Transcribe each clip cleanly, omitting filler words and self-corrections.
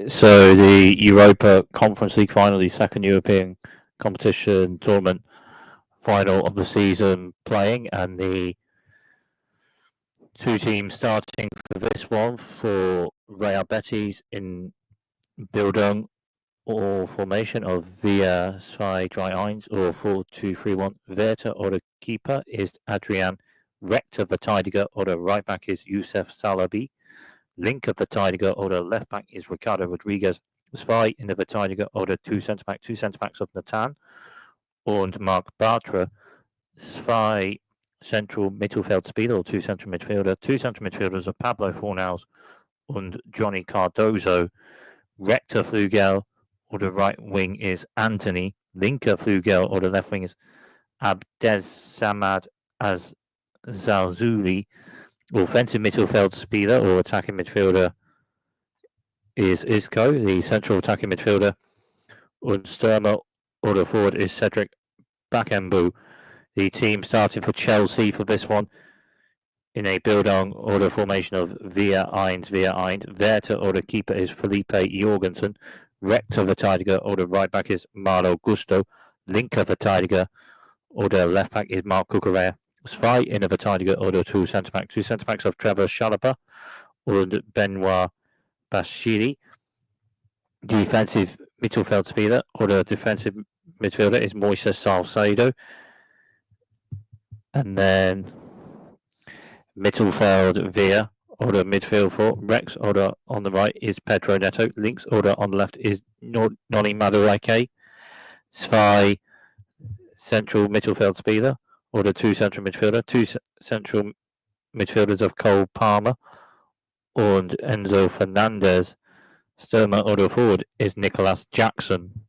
So the Europa Conference League final, the second European competition tournament final of the season playing, and the two teams starting for this one for Real Betis in Bildung or formation of Via 2-3-1 or 4-2-3-1. Werter or the keeper is Adrian. Rector Verteidiger or the right back is Youssef Salabi. Linker Verteidiger or the left back is Ricardo Rodriguez. Zwei in the Verteidiger oder two centre backs of Nathan und Mark Bartra. Zwei central Mittelfeldspieler or two central midfielders of Pablo Fornals and Johnny Cardozo. Rector Flugel or the right wing is Anthony. Linker Flugel or the left wing is Abdesamad Zalzuli. Offensive midfield or attacking midfielder is Isco. The central attacking midfielder and Sturmer or the forward is Cedric Bakembu. The team starting for Chelsea for this one in a build-on order formation of Via 1. Werter or the keeper is Felipe Jorgensen. Rector Verteidiger or the right back is Marlo Gusto. Linker Verteidiger or the left back is Mark Cucurella. Zwei in the Verteidiger or the two centre backs of Trevor Chalobah and Benoit Bashiri. Defensive Mittelfeldspieler or the defensive midfielder is Moises Salcedo. And then Mittelfeld Via or the midfield for Rex or on the right is Pedro Neto. Links or on the left is Noni Madueke. Zwei central Mittelfeldspieler or the two central midfielders of Cole Palmer and Enzo Fernandez. Sturmer or the forward is Nicholas Jackson.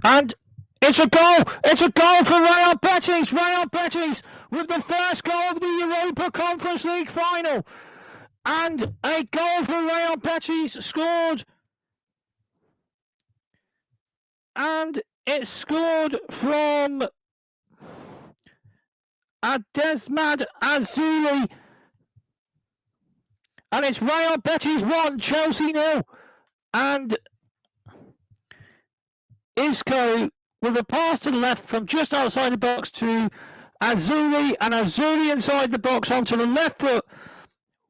And it's a goal! It's a goal for Real Betis! Real Betis with the first goal of the Europa Conference League final. And a goal for Real Betis scored. And it's scored from Adesmad Azuli. And it's Real Betis 1, Chelsea 0. And Isco with a pass to the left from just outside the box to Azuli, and Azuli inside the box onto the left foot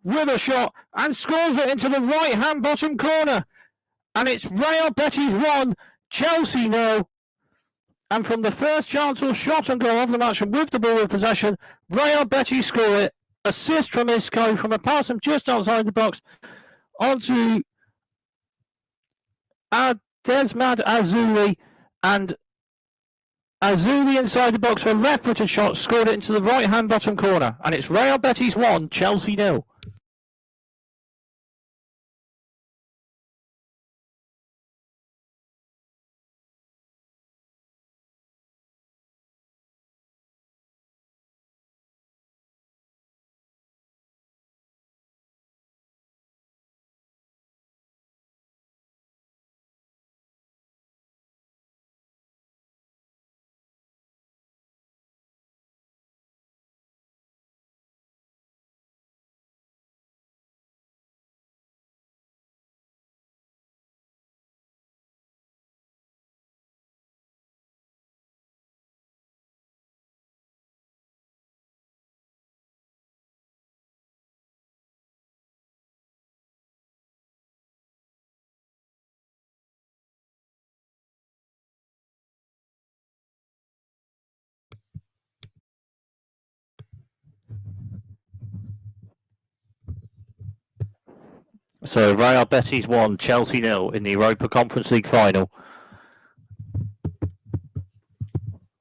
with a shot and scores it into the right-hand bottom corner. And it's Real Betis 1, Chelsea 0. And from the first chance or shot and goal of the match, and with the ball with possession, Real Betis score it. Assist from Isco from a pass from just outside the box onto Desmad Azuli, and Azuli inside the box for a left-footed shot, scored it into the right-hand bottom corner, and it's Real Betis 1, Chelsea 0. So Real Betis 1, Chelsea 0 in the Europa Conference League final.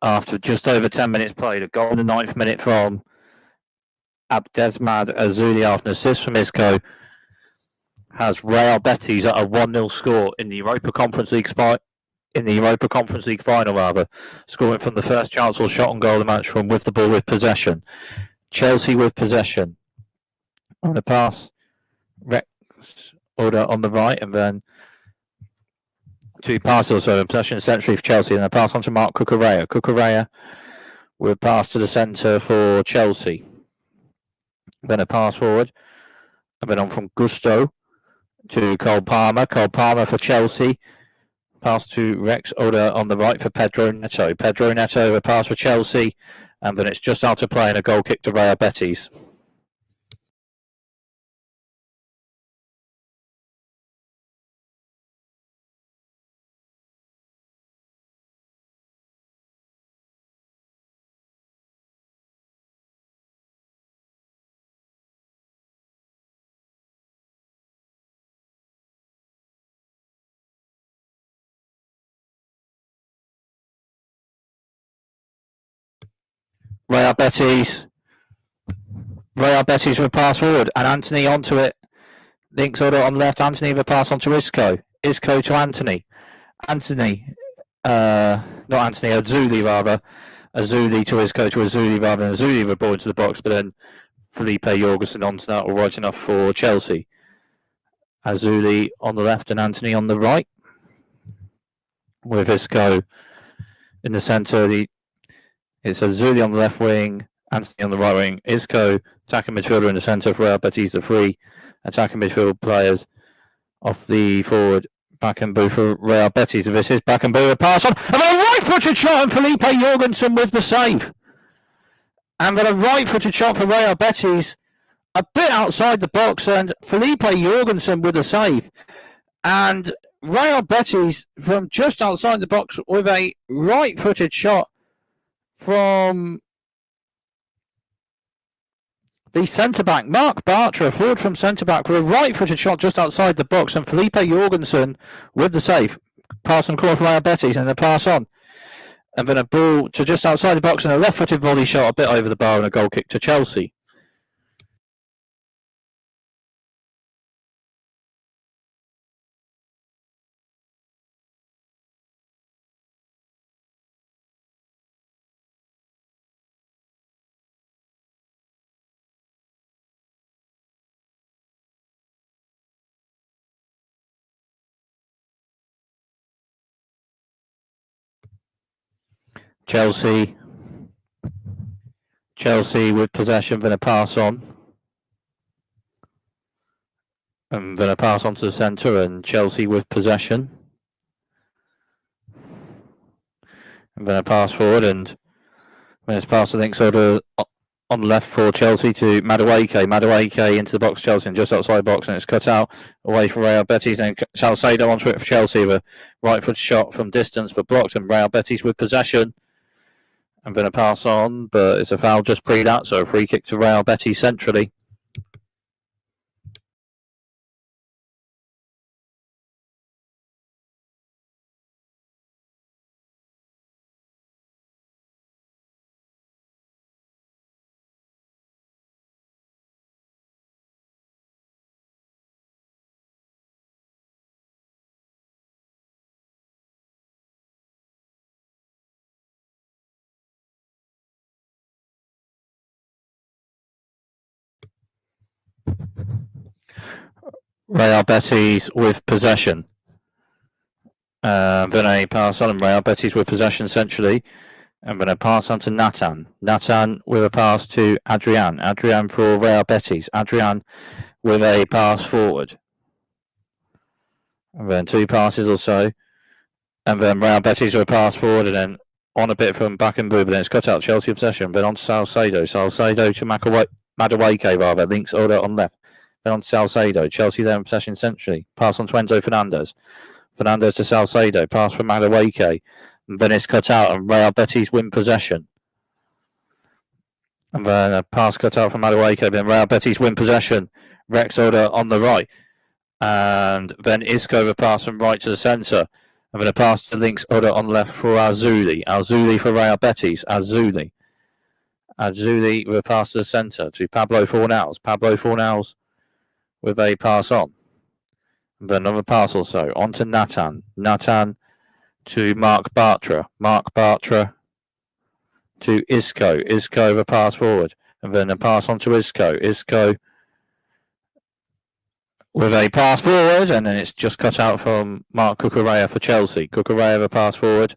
After just over 10 minutes played, a goal in the 9th minute from Abdesmad Azuli after an assist from Isco has Real Betis at a 1-0 score in the Europa Conference League final, scoring from the first chance or shot on goal of the match from with the ball with possession. Chelsea with possession. On the pass, Rex Order on the right, and then two passes in possession essentially for Chelsea, and a pass on to Mark Cucurella. Cucurella with a pass to the centre for Chelsea. Then a pass forward, and then on from Gusto to Cole Palmer. Cole Palmer for Chelsea. Pass to Rex Oda on the right for Pedro Neto. Pedro Neto, a pass for Chelsea, and then it's just out of play and a goal kick to Real Betis. Real Betis with a pass forward, and Anthony onto it. Links Order on the left, Anthony with a pass onto Isco. Isco to Anthony. Azuli rather. Azuli to Isco to Azuli rather than Azuli with a ball into the box, but then Felipe Jorgensen onto that, all right enough for Chelsea. Azuli on the left and Anthony on the right. With Isco in the centre, it's Azuli on the left wing, Anthony on the right wing. Isco, attacking midfielder in the centre for Real Betis, the three attacking midfield players off the forward. Bakambu for Real Betis. This is Bakambu, a pass on, and then a right-footed shot, and Felipe Jorgensen with the save. And then a right-footed shot for Real Betis, a bit outside the box, and Felipe Jorgensen with the save. And Real Betis from just outside the box with a right-footed shot from the centre-back, Mark Bartra, forward from centre-back, with a right-footed shot just outside the box, and Felipe Jorgensen with the save. Pass on course for Real Betis, and the pass on. And then a ball to just outside the box, and a left-footed volley shot a bit over the bar, and a goal kick to Chelsea. Chelsea with possession, then a pass on. And then a pass onto the centre, and Chelsea with possession. And then a pass forward, and when it's passed, I think sort of on the left for Chelsea to Madueke. Madueke into the box, Chelsea, and just outside box, and it's cut out away from Real Betis. And Salcedo onto it for Chelsea with a right foot shot from distance, but blocked, and Real Betis with possession. I'm going to pass on, but it's a foul just pre that, so a free kick to Real Betis centrally. Real Betis with possession. I'm going to pass on, and Real Betis with possession centrally. I'm going to pass on to Nathan. Nathan with a pass to Adrian. Adrian for Real Betis. Adrian with a pass forward. And then 2 passes or so. And then Real Betis with a pass forward, and then on a bit from Bakambu, but then it's cut out Chelsea possession. Then on to Salcedo. Salcedo to Madueke, rather. Links order on left. Then on to Salcedo. Chelsea then possession centrally. Pass on to Enzo Fernandez. Fernandez to Salcedo. Pass from Madueke. And then it's cut out, and Real Betis win possession. And then a pass cut out from Madueke. Then Real Betis win possession. Rex order on the right. And then Isco with a pass from right to the centre. I'm going to pass to Links order on left for Azuli. Azuli for Real Betis. Azuli with a pass to the centre to Pablo Fornals. Pablo Fornals with a pass on. And then another pass also. On to Nathan. Nathan to Mark Bartra. Mark Bartra to Isco. Isco with a pass forward. And then a pass on to Isco. Isco with a pass forward, and then it's just cut out from Mark Cucurella for Chelsea. Cucurella with a pass forward,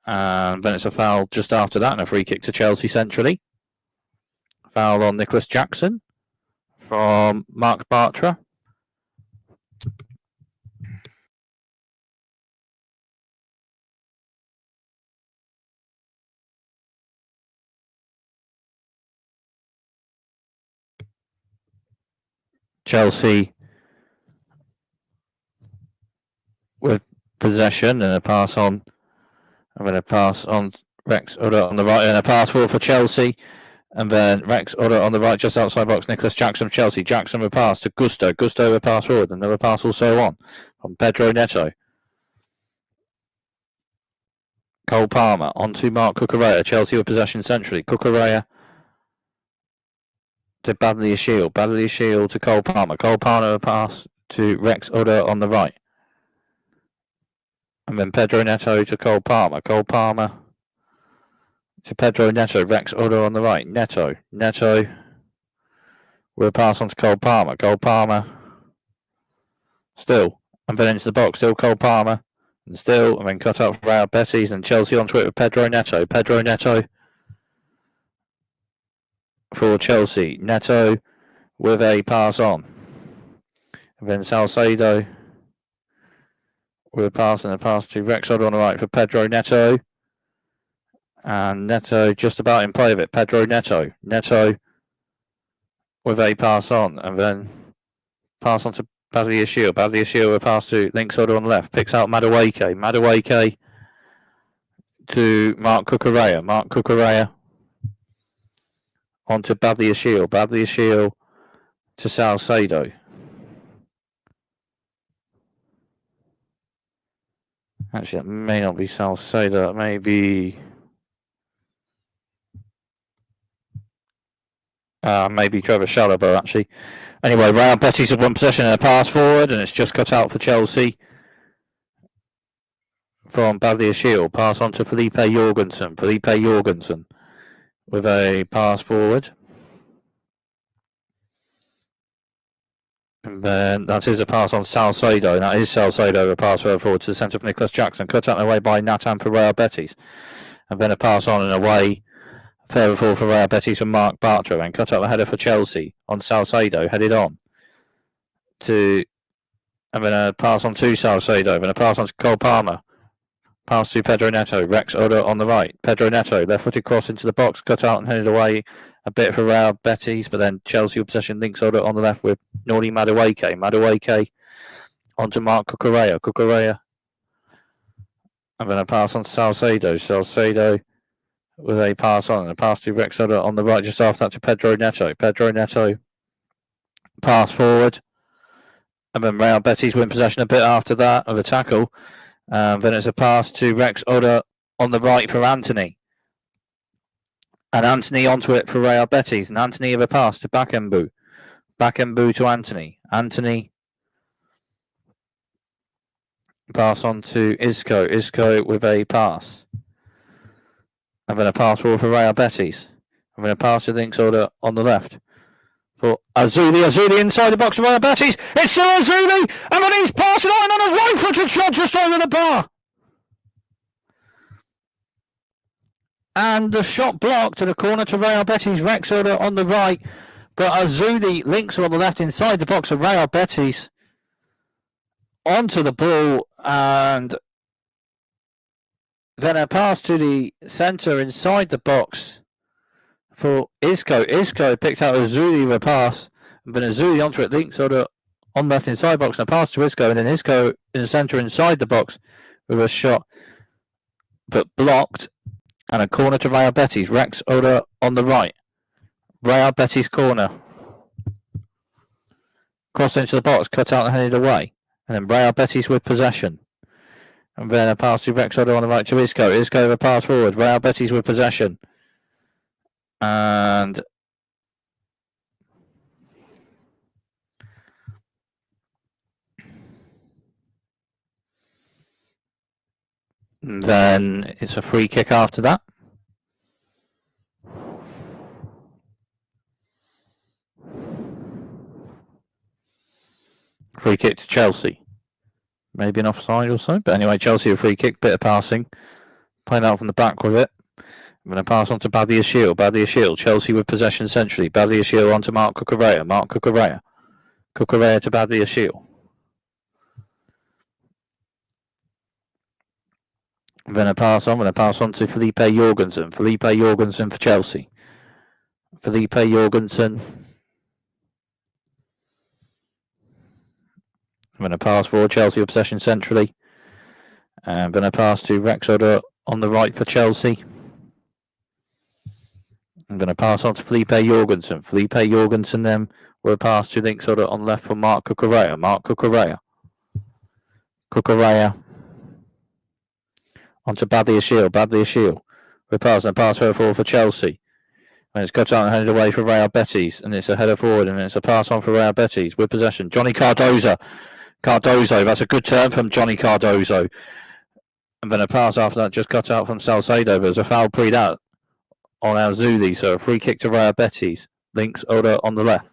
and then it's a foul just after that, and a free kick to Chelsea centrally. Foul on Nicholas Jackson from Mark Bartra. Chelsea with possession, and a pass on. I'm going to pass on Rex Udder on the right, and a pass forward for Chelsea. And then Rex Udder on the right, just outside box. Nicholas Jackson of Chelsea. Jackson with a pass to Gusto. Gusto with a pass forward. Another pass also on from Pedro Neto. Cole Palmer onto Mark Cucurella. Chelsea with possession centrally. Cucurella to Badley Shield. Badley Shield to Cole Palmer. Cole Palmer with a pass to Rex Udder on the right. And then Pedro Neto to Cole Palmer. Cole Palmer to Pedro Neto. Rex Udder on the right. Neto with a pass on to Cole Palmer. Cole Palmer still. And then into the box. Still Cole Palmer. And still. And then cut out for Real Betis. And Chelsea onto it with Pedro Neto. Pedro Neto for Chelsea. Neto with a pass on. And then Salcedo with a pass, and a pass to Rex Udder on the right for Pedro Neto. And Neto just about in play of it. Pedro Neto. Neto with a pass on, and then pass on to Badley Shield. Badley Shield with a pass to Links Udder on the left. Picks out Madueke. Madueke to Mark Cucurella. Mark Cucurella on to Badley Shield. Badley Shield to Salcedo. Actually, that may not be Salcedo. That may be maybe Trevor Chalobah, actually. Anyway, Real Betis have won possession and a pass forward, and it's just cut out for Chelsea from Badley Shield. Pass on to Felipe Jorgensen. Felipe Jorgensen with a pass forward. And then that is a pass on Salcedo, and that is Salcedo, a pass forward to the centre of Nicholas Jackson. Cut out away by Nathan for Real Betis. And then a pass on and away further forward for Real Betis from Mark Bartra. And cut out the header for Chelsea on Salcedo, headed on to. And then a pass on to Salcedo. And then a pass on to Cole Palmer. Pass to Pedro Neto. Rex Oda on the right. Pedro Neto, left-footed cross into the box, cut out and headed away a bit for Real Betis, but then Chelsea with possession. Links Oda on the left with Nordi Madueke. Madueke onto Mark Cucurella. Cucurella. I'm going to pass on to Salcedo. Salcedo with a pass on. And a pass to Rex Oda on the right, just after that to Pedro Neto. Pedro Neto. Pass forward. And then Real Betis win possession a bit after that of a tackle. Then it's a pass to Rex Oda on the right for Anthony. And Anthony onto it for Real Betis. And Anthony with a pass to Bakembu. Bakembu to Anthony. Anthony. Pass on to Isco. Isco with a pass. And then a pass forward for Real Betis. And then a pass to Links Oda on the left. For Azuli. Azuli inside the box of Real Betis. It's still Azuli. And then he's passing on a right-footed shot just over the bar. And the shot blocked to the corner to Real Betis. Rex Oda on the right. But Azuli links on the left inside the box of Real Betis. Onto the ball. And then a pass to the centre inside the box for Isco. Isco picked out Azuli with a pass. And then Azuli onto it. Links Oda on left inside box. And a pass to Isco. And then Isco in the centre inside the box with a shot. But blocked. And a corner to Real Betis. Rex Oda on the right. Real Betis corner. Crossed into the box. Cut out and headed away. And then Real Betis with possession. And then a pass to Rex Oda on the right to Isco. Isco with a pass forward. Real Betis with possession. And then it's a free kick after that. Free kick to Chelsea. Maybe an offside or so. But anyway, Chelsea a free kick. Bit of passing. Playing out from the back with it. I'm going to pass on to Badiashile. Badiashile. Chelsea with possession centrally. Badiashile on to Mark Cucurella. Mark Cucurella. Cucurella to Badiashile. I'm going to pass on to Felipe Jorgensen. Felipe Jorgensen for Chelsea. Felipe Jorgensen. I'm going to pass for Chelsea with possession centrally. I'm going to pass to Rex Oda on the right for Chelsea. I'm going to pass on to Felipe Jorgensen. Felipe Jorgensen then will pass to Links Oda on left for Mark Cucurella. Mark Cucurella. Cucurella. Onto Badiashile. Badiashile. We're passing a pass forward for Chelsea. And it's cut out and headed away for Real Betis. And it's a header forward and it's a pass on for Real Betis with possession. Johnny Cardozo. Cardozo. That's a good turn from Johnny Cardozo. And then a pass after that just cut out from Salcedo. There's a foul pre that on Azuli. So a free kick to Real Betis. Links Oda on the left.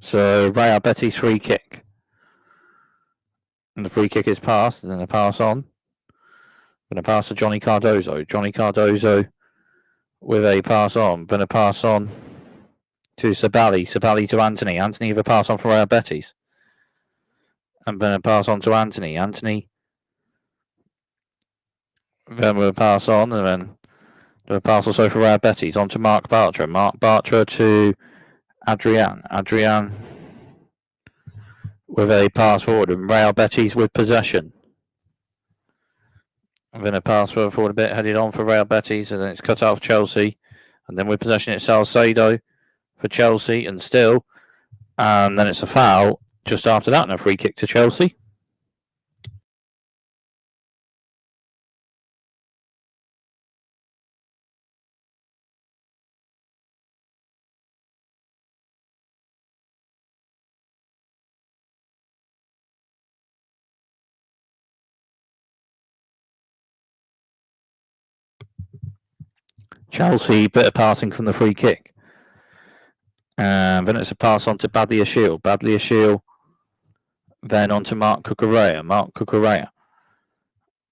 So Real Betis free kick. And the free kick is passed, and then a pass on. Going to pass to Johnny Cardozo. Johnny Cardozo with a pass on. Going to pass on to Sabali. Sabali to Anthony. Anthony with a pass on for Real Betis. And then a pass on to Anthony. Anthony then with a pass on, and then a pass also for Real Betis. On to Mark Bartra. Mark Bartra to Adrian. Adrian with a pass forward, and Real Betis with possession. I'm going to pass forward a bit, headed on for Real Betis, and then it's cut off Chelsea. And then with possession, it's Salcedo for Chelsea, and still. And then it's a foul just after that, and a free kick to Chelsea. Chelsea, bit of passing from the free kick. And then it's a pass on to Badiashile. Badiashile Then on to Mark Cucurella. Mark Cucurella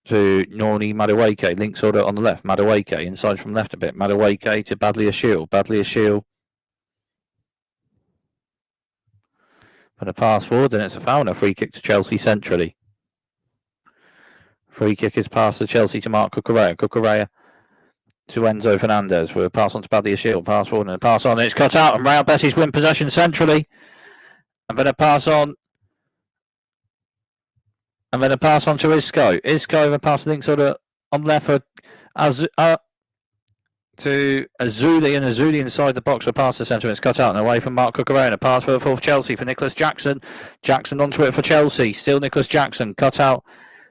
to Noni Madueke. Links order on the left. Madueke inside from left a bit. Madueke to Badley Ashiel. Badley Ashiel. And a pass forward, and it's a foul and a free kick to Chelsea centrally. Free kick is passed to Chelsea to Mark Cucurella. Cucurella to Enzo Fernandez with a pass on to Badley Ashiel. Pass forward and a pass on. And it's cut out, and Real Betis win possession centrally. And then a pass on. And then a pass on to Isco. Isco, the pass links order on left for to Azuli, and Azuli inside the box for pass to centre. It's cut out and away from Mark Cucurella. A pass for the fourth Chelsea for Nicholas Jackson. Jackson onto it for Chelsea. Still Nicholas Jackson. Cut out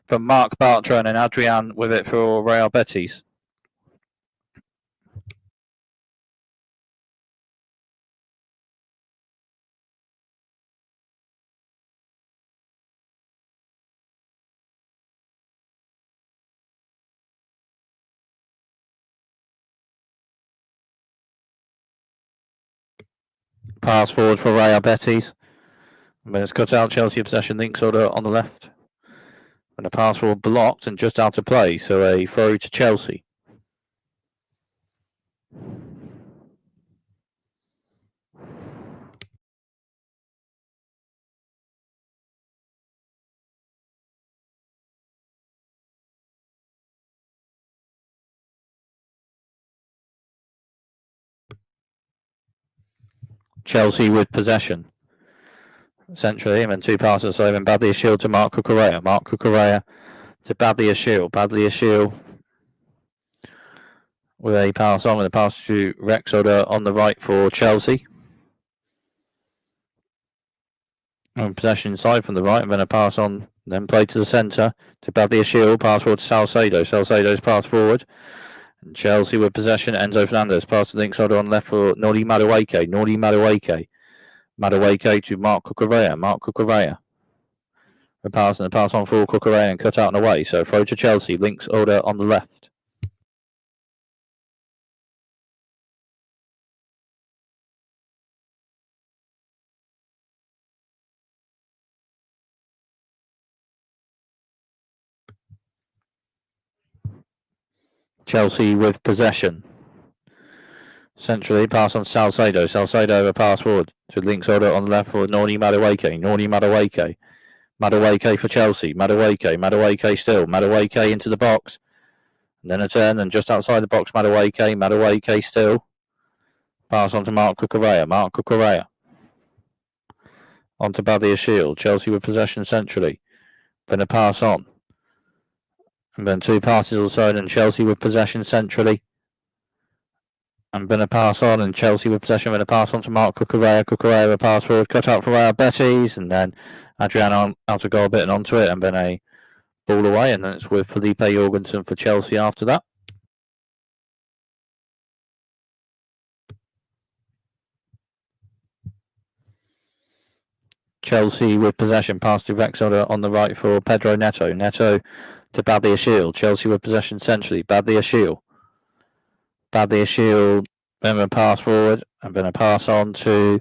from Mark Bartra, and Adrian with it for Real Betis. Pass forward for Real Betis. When it's cut out, Chelsea possession, links order on the left. And the pass forward blocked and just out of play, so a throw to Chelsea. Chelsea with possession. Centrally, and then two passes, so then Badley Ashiel to Mark Cucurella. Mark Cucurella to Badley Ashiel. Badley Ashiel with a pass on, and a pass to Rex Oda on the right for Chelsea. And possession inside from the right, and then a pass on, then play to the centre to Badley Ashiel. Pass forward to Salcedo. Salcedo's pass forward. And Chelsea with possession. Enzo Fernandez pass to links Oda on left for Noni Madueke. Noni Madueke. Madueke to Mark Cucurella. Mark Cucurella. The pass on for Cucurella and cut out and away. So throw to Chelsea. Links order on the left. Chelsea with possession. Centrally, pass on Salcedo. Salcedo a pass forward to links order on the left for Noni Madueke. Noni Madueke. Madueke for Chelsea. Madueke still. Madueke into the box. And then a turn, and just outside the box, Madueke still. Pass on to Mark Cucurella. Mark Cucurella. On to Badley Ashiel. Chelsea with possession centrally. Then a pass on. And then two passes all side, and Chelsea with possession centrally. And then a pass on, and Chelsea with possession. Then a pass on to Mark Cucurella. Cucurella a pass forward, cut out for Real Betis, and then Adrian out to go a bit and onto it, and then a ball away, and then it's with Felipe Jorgensen for Chelsea after that. Chelsea with possession, pass to Rex on the right for Pedro Neto. Neto to Badley Ashiel. Chelsea with possession centrally. Badley Ashiel. Badley Ashiel, then a pass forward, and then a pass on to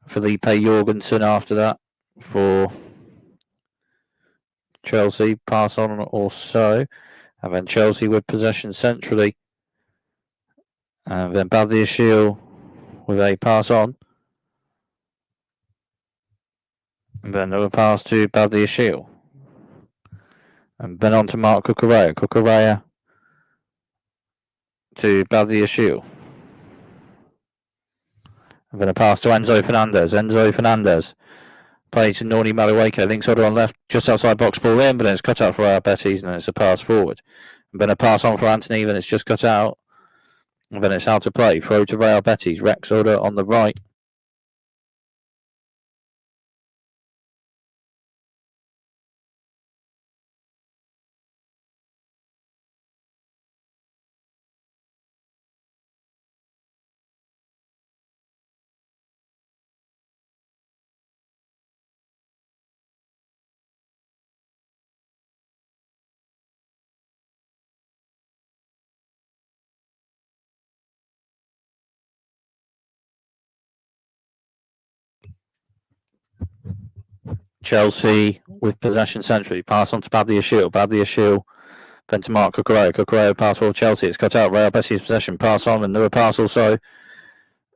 Felipe Jorgensen after that for Chelsea. Pass on also, and then Chelsea with possession centrally. And then Badley Ashiel with a pass on. And then another pass to Badley Ashiel. And then on to Mark Cucurella. Cucurella to Badley Ashiel. And then a pass to Enzo Fernandez. Enzo Fernandez. Play to Noni Madueke. Links order on left, just outside box ball in, but then it's cut out for Real Betis, and then it's a pass forward. And then a pass on for Anthony, then it's just cut out. And then it's out to play. Throw to Real Betis. Rex order on the right. Chelsea with possession centrally. Pass on to Badiashile. Then to Mark Cucurella. Cucurella pass for Chelsea. It's cut out. Real Betis possession. Pass on. Another pass also.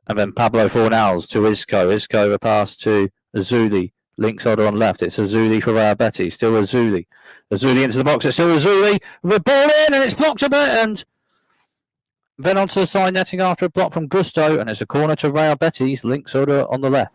And then Pablo Fornals to Isco. Isco a pass to Azuli. Links order on left. It's Azuli for Real Betis. Still Azuli. Azuli into the box. It's still Azuli. The ball in and it's blocked a bit. And then onto the side netting after a block from Gusto. And it's a corner to Real Betis. Links order on the left.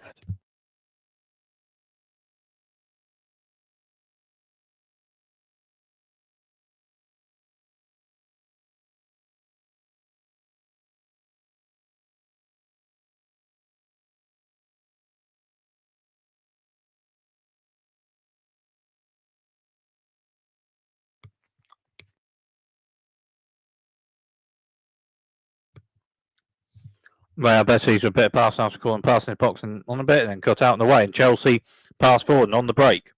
Real Betis with a bit of pass after corner, passing the box and on a bit and then cut out in the way. And Chelsea pass forward and on the break.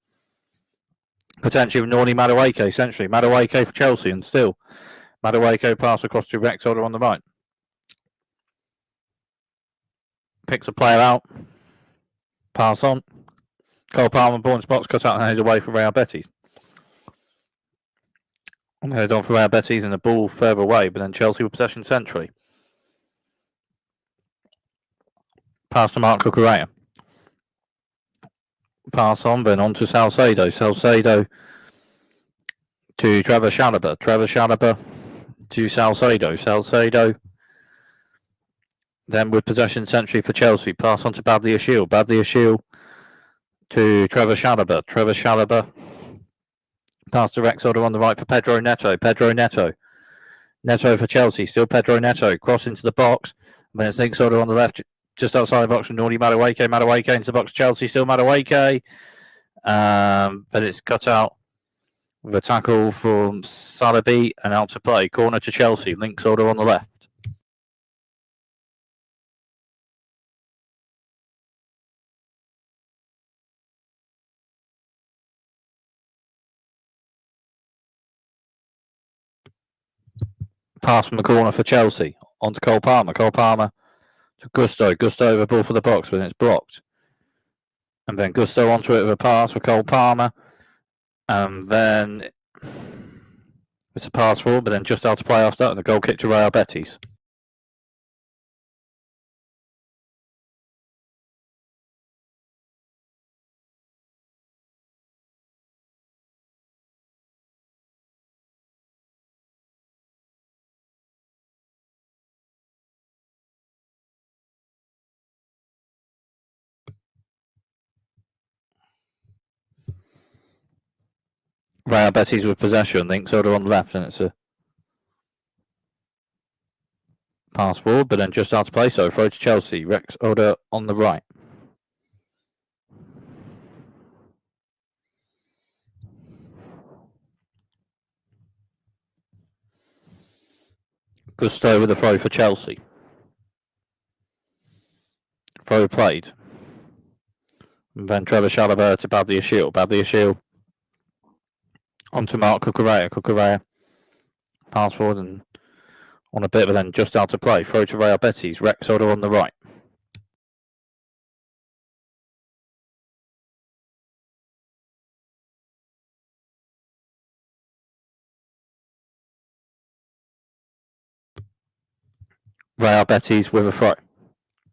Potentially with Noni Madueke, essentially. Madueke for Chelsea and still. Madueke pass across to Rex Oda on the right. Picks a player out. Pass on. Cole Palmer, ball in box, cut out and headed away for Real Betis. Headed on for Real Betis and the ball further away, but then Chelsea with possession centrally. Pass to Mark Cucurella. Pass on, then on to Salcedo. Salcedo to Trevor Chalobah. Trevor Chalobah to Salcedo. Salcedo then with possession centrally for Chelsea. Pass on to Badiashile. Badiashile to Trevor Chalobah. Trevor Chalobah. Pass to Rex Oda on the right for Pedro Neto. Pedro Neto. Neto for Chelsea. Still Pedro Neto. Cross into the box. Then it's Links Oda on the left. Just outside the box from Noni Madueke. Madueke into the box. Chelsea still Madueke. But it's cut out with a tackle from Salabi and out to play. Corner to Chelsea. Links Oda on the left. Pass from the corner for Chelsea. On to Cole Palmer. Cole Palmer to Gusto. Gusto over ball for the box, but it's blocked. And then Gusto onto it with a pass for Cole Palmer. And then it's a pass forward, but then just out to play after that, and the goal kick to Real Betis. Real Betis with possession. Links Oda on the left, and it's a pass forward, but then just out to play. So throw to Chelsea. Rex Oda on the right. Gusto with the throw for Chelsea. Throw played. And then Trevor Chalobah to Badiashile. Badiashile onto Mark Cucurella. Cucurella pass forward and on a bit, but then just out to play. Throw to Real Betis. Rex Oda on the right. Real Betis with a throw.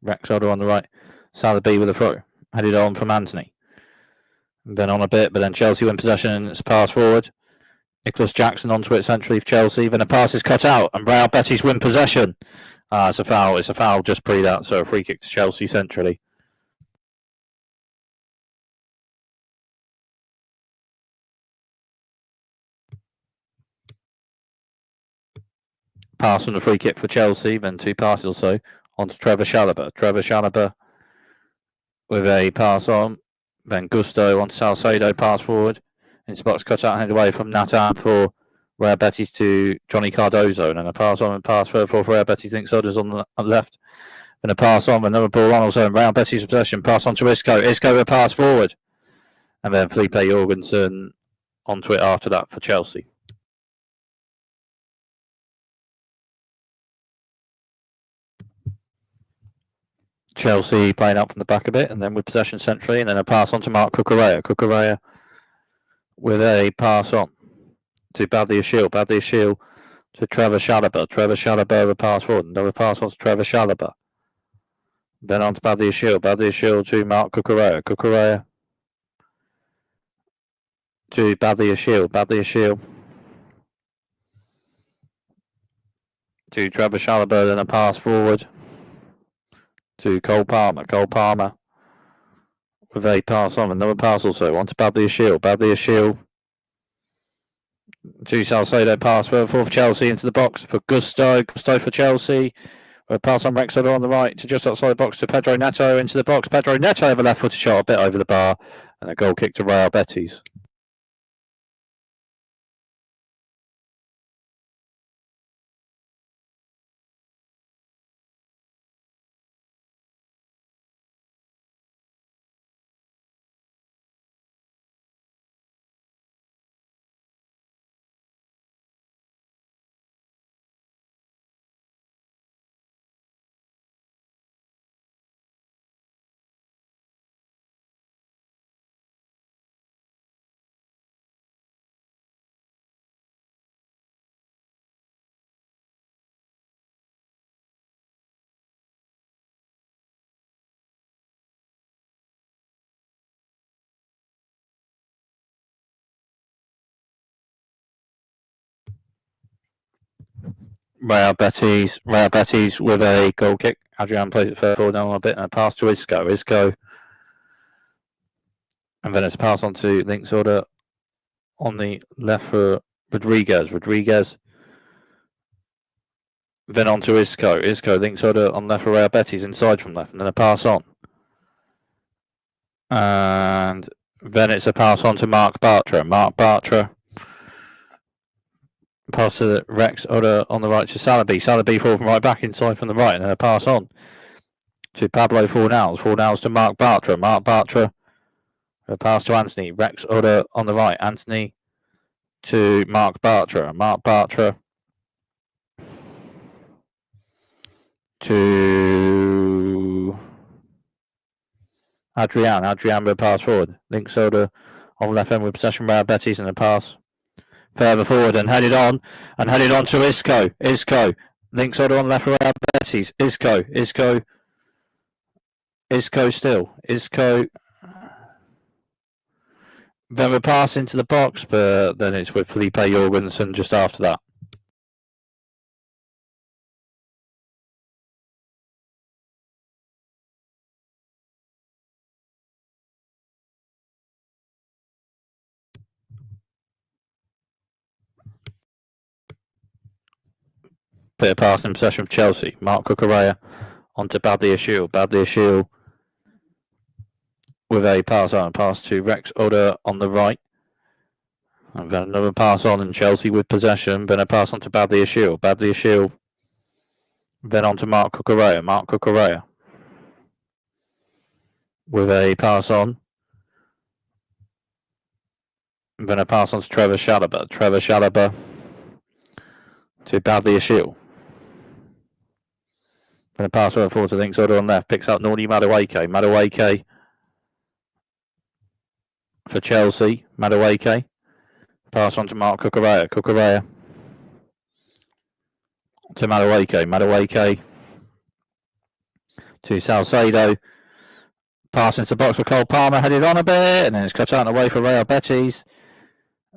Rex Oda on the right. Salabi with a throw. Headed on from Anthony. And then on a bit, but then Chelsea win possession and it's a pass forward. Nicholas Jackson onto it centrally for Chelsea. Then a pass is cut out and Real Betis win possession. It's a foul. It's a foul just pre that, so a free kick to Chelsea centrally. Pass on the free kick for Chelsea, then two passes or so on to Trevor Chalobah. Trevor Chalobah with a pass on, then Gusto on to Salcedo, pass forward. Into box cut out, hand away from Natan for Real Betis to Johnny Cardozo, and then a pass on and pass further for Real Betis. Links Oda's on the left. Then a pass on, another ball on also, and Real Betis possession. Pass on to Isco. Isco with a pass forward. And then Felipe Jorgensen onto it after that for Chelsea. Chelsea playing up from the back a bit, and then with possession centrally, and then a pass on to Mark Cucurella. Cucurella with a pass on to Badly Ashiel. Badly Ashiel to Trevor Chalobah. Trevor Chalobah with a pass forward. Another pass on to Trevor Chalobah. Then on to Badly Ashiel. Badly Ashiel to Mark Cucurella. Cucurella to Badly Ashiel. Badly Ashiel to Trevor Chalobah. Then a pass forward to Cole Palmer. Cole Palmer with a pass on. Another pass also on to Badly Ashiel. Badly Ashiel to Salcedo. Pass for Chelsea into the box for Gusto. Gusto for Chelsea. A pass on Rex on the right to just outside the box to Pedro Neto into the box. Pedro Neto with a left footed shot a bit over the bar, and a goal kick to Real Betis. Real Betis with a goal kick. Adrian plays it further forward down a bit and a pass to Isco. Isco. And then it's a pass on to Links Order on the left for Rodriguez. Rodriguez. Then on to Isco. Isco links Order on left for Real Betis inside from left. And then a pass on. And then it's a pass on to Mark Bartra. Mark Bartra. Pass to Rex Oda on the right to Salabi. Salabi fall from right back inside from the right, and then a pass on to Pablo Fornals. Fornals to Mark Bartra. Mark Bartra. A pass to Anthony. Rex Oda on the right. Anthony to Mark Bartra. Mark Bartra to Adrian. Adrian with a pass forward. Links Oda on left end with possession Real Betis, and a pass further forward and headed on to Isco. Isco links Oda on left for Real Betis. Isco still. Isco. Then a pass into the box, but then it's with Felipe Jorgensen just after that. Bit of pass in possession of Chelsea. Mark Cucurella onto Badly Ashiel. Badly Ashiel with a pass to Rex Oda on the right. And then another pass on, and Chelsea with possession. Then a pass on to Badly Ashiel. Badly Ashiel. Then on to Mark Cucurella. Mark Cucurella with a pass on. Then a pass on to Trevor Chalobah. Trevor Chalobah to Badly Ashiel. Then a pass forward to Links Order on left. Picks up Nordi Madueke. Madueke for Chelsea. Madueke. Pass on to Mark Cucurella. Cucurella to Madueke. Madueke to Salcedo. Pass into the box for Cole Palmer. Headed on a bit, and then it's cut out and away for Real Betis.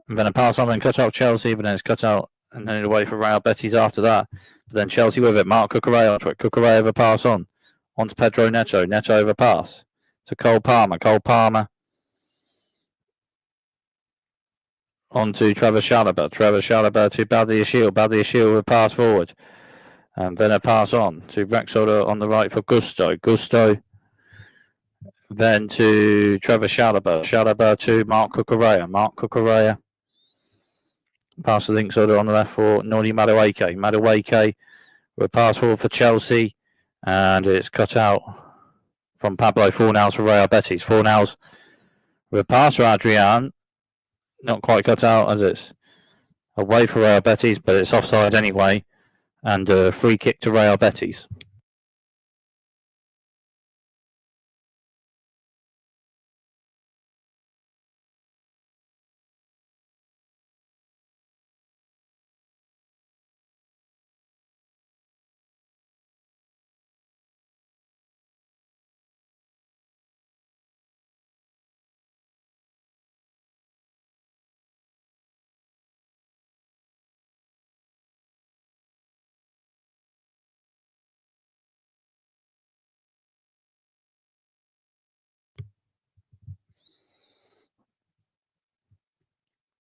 And then a pass on and cut out Chelsea, but then it's cut out and then away for Real Betis after that. But then Chelsea with it. Mark Cucurella onto it. Cucurella with a pass on to Pedro Neto. Neto over pass to Cole Palmer. Cole Palmer on to Trevor Chalobah. Trevor Chalobah to Badly Ashiel. Badly Ashiel with a pass forward. And then a pass on to Rex Oda on the right for Gusto. Gusto then to Trevor Chalobah. Chalobah to Mark Cucurella. Mark Cucurella. Pass the Links Order on the left for Nordi Madueke. Madueke with a pass forward for Chelsea. And it's cut out from Pablo Fornals for Real Betis. Fornals with a pass for Adrian. Not quite cut out as it's away for Real Betis, but it's offside anyway. And a free kick to Real Betis.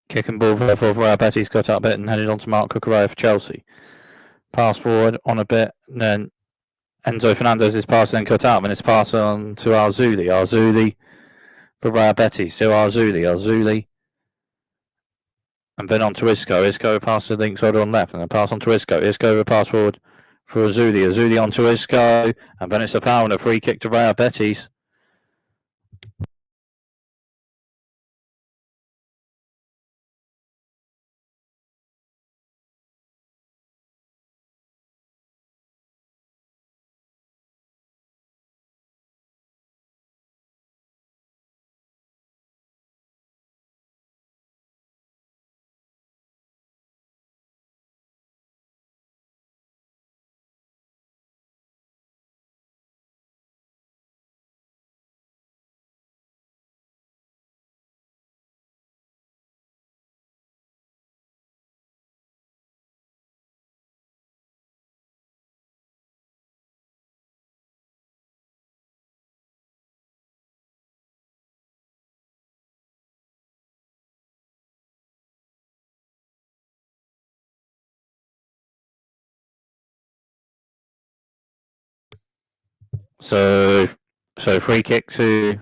Kick and ball for Real Betis, cut out a bit and headed on to Marc Cucurella for Chelsea. Pass forward on a bit, and then Enzo Fernandez's pass then cut out, and it's pass on to Arzuli. Arzuli for Real Betis, to Arzuli. And then on to Isco. Isco pass the links over on left, and then pass on to Isco. Isco with a pass forward for Arzuli. Arzuli on to Isco, and then it's a foul and a free kick to Real Betis. So free kick to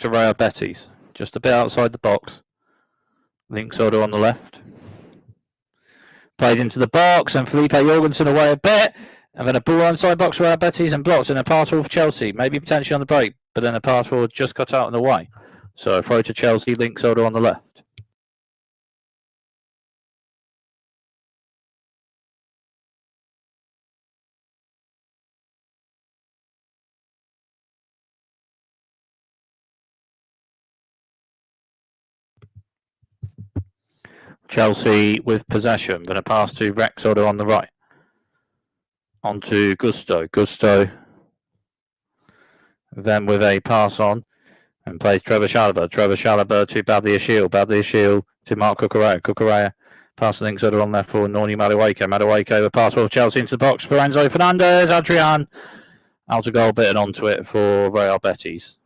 Real Betis, just a bit outside the box. Links order on the left. Played into the box, and Felipe Jorgensen away a bit, and then a ball inside box for Real Betis and blocked, and a pass forward for Chelsea, maybe potentially on the break, but then a pass forward just cut out and away. So a throw to Chelsea, links order on the left. Chelsea with possession, then a pass to Rex order on the right. On to Gusto. Then with a pass on, and plays Trevor Chalobah to Badiashile to Marc Cucurella. Pass links order on left for Noni Madueke with pass for Chelsea into the box for Enzo Fernandez. Adrian out of goal, bit and onto it for Real Betis.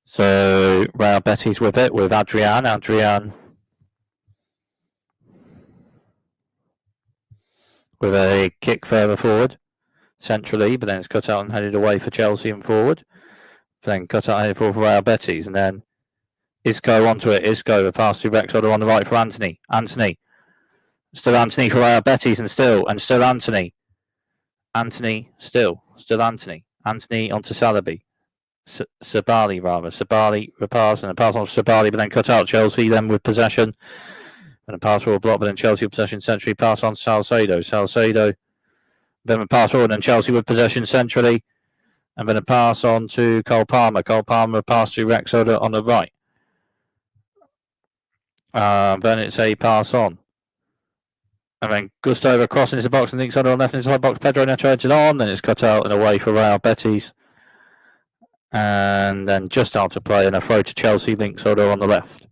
So Real Betis with it, with Adrian with a kick further forward, centrally, but then it's cut out and headed away for Chelsea and forward. Then cut out and headed forward for Real Betis, and then Isco onto it. Isco, the pass to Rex on the right for Anthony. Still Anthony for Real Betis, and still Anthony. Anthony onto Sabali. Sabali pass, and a pass on to Sabali, but then cut out. Chelsea then with possession, and a pass forward block, but then Chelsea with possession centrally. Pass on to Salcedo. Then a pass forward, and Chelsea with possession centrally, and then a pass on to Cole Palmer. Pass to Rex on the right. Then it's a pass on. And then Gusto across into the box and links on the left inside box. Pedro Neto heads it on, then it's cut out and away for Real Betis. And then just out of play and a throw to Chelsea, links on the left.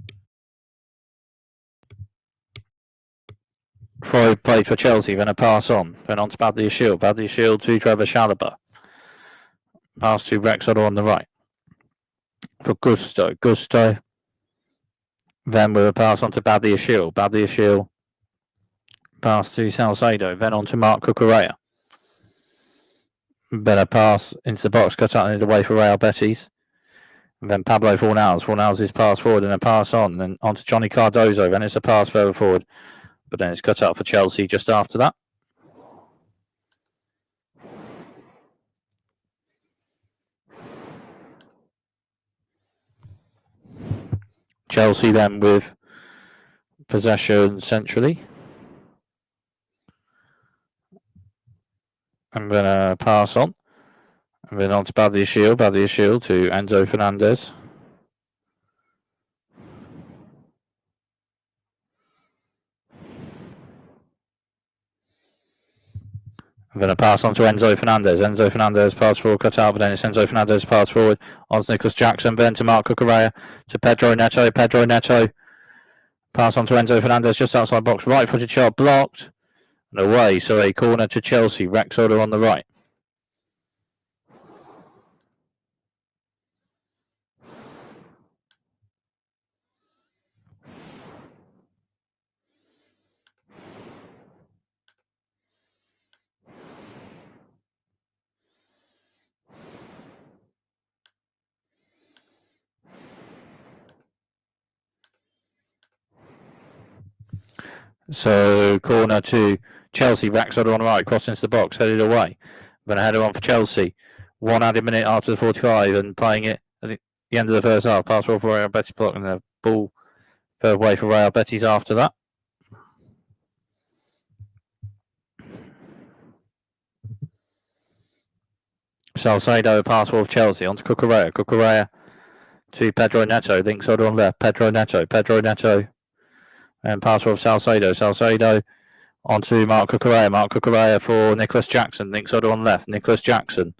Throw played for Chelsea, then a pass on. Then on to Badiashile to Trevor Chalobah. Pass to Rex on the right. For Gusto. Then with a pass on to Badiashile. Pass to Salcedo, then on to Marc Cucurella. Then a pass into the box, cut out and away for Real Betis. And then Pablo Fornals. Fornals is pass forward and a pass on. Then on to Johnny Cardozo. Then it's a pass further forward. But then it's cut out for Chelsea just after that. Chelsea then with possession centrally. I'm going to pass on. And then on to Badia Shield to Enzo Fernandez. And then a pass on to Enzo Fernandez. Enzo Fernandez pass forward, cut out, but then it's Enzo Fernandez pass forward on to Nicholas Jackson, then to Marc Cucurella, to Pedro Neto. Pass on to Enzo Fernandez just outside box, right footed shot blocked and away. So a corner to Chelsea. Rexholder on the right. So corner to Chelsea. Rexholder on the right, crossing into the box, headed away. Then a header on for Chelsea. 1 added minute after the 45 and playing it at the end of the first half. Pass for Real Betis block and the ball further away for Real Betis after that. Salcedo pass for Chelsea onto Cucurella. Cucurella to Pedro Neto. Links over on left. Pedro Neto. And pass for Salcedo. Salcedo onto Marc Cucurella. Marc Cucurella for Nicholas Jackson. Links over on left. Nicholas Jackson.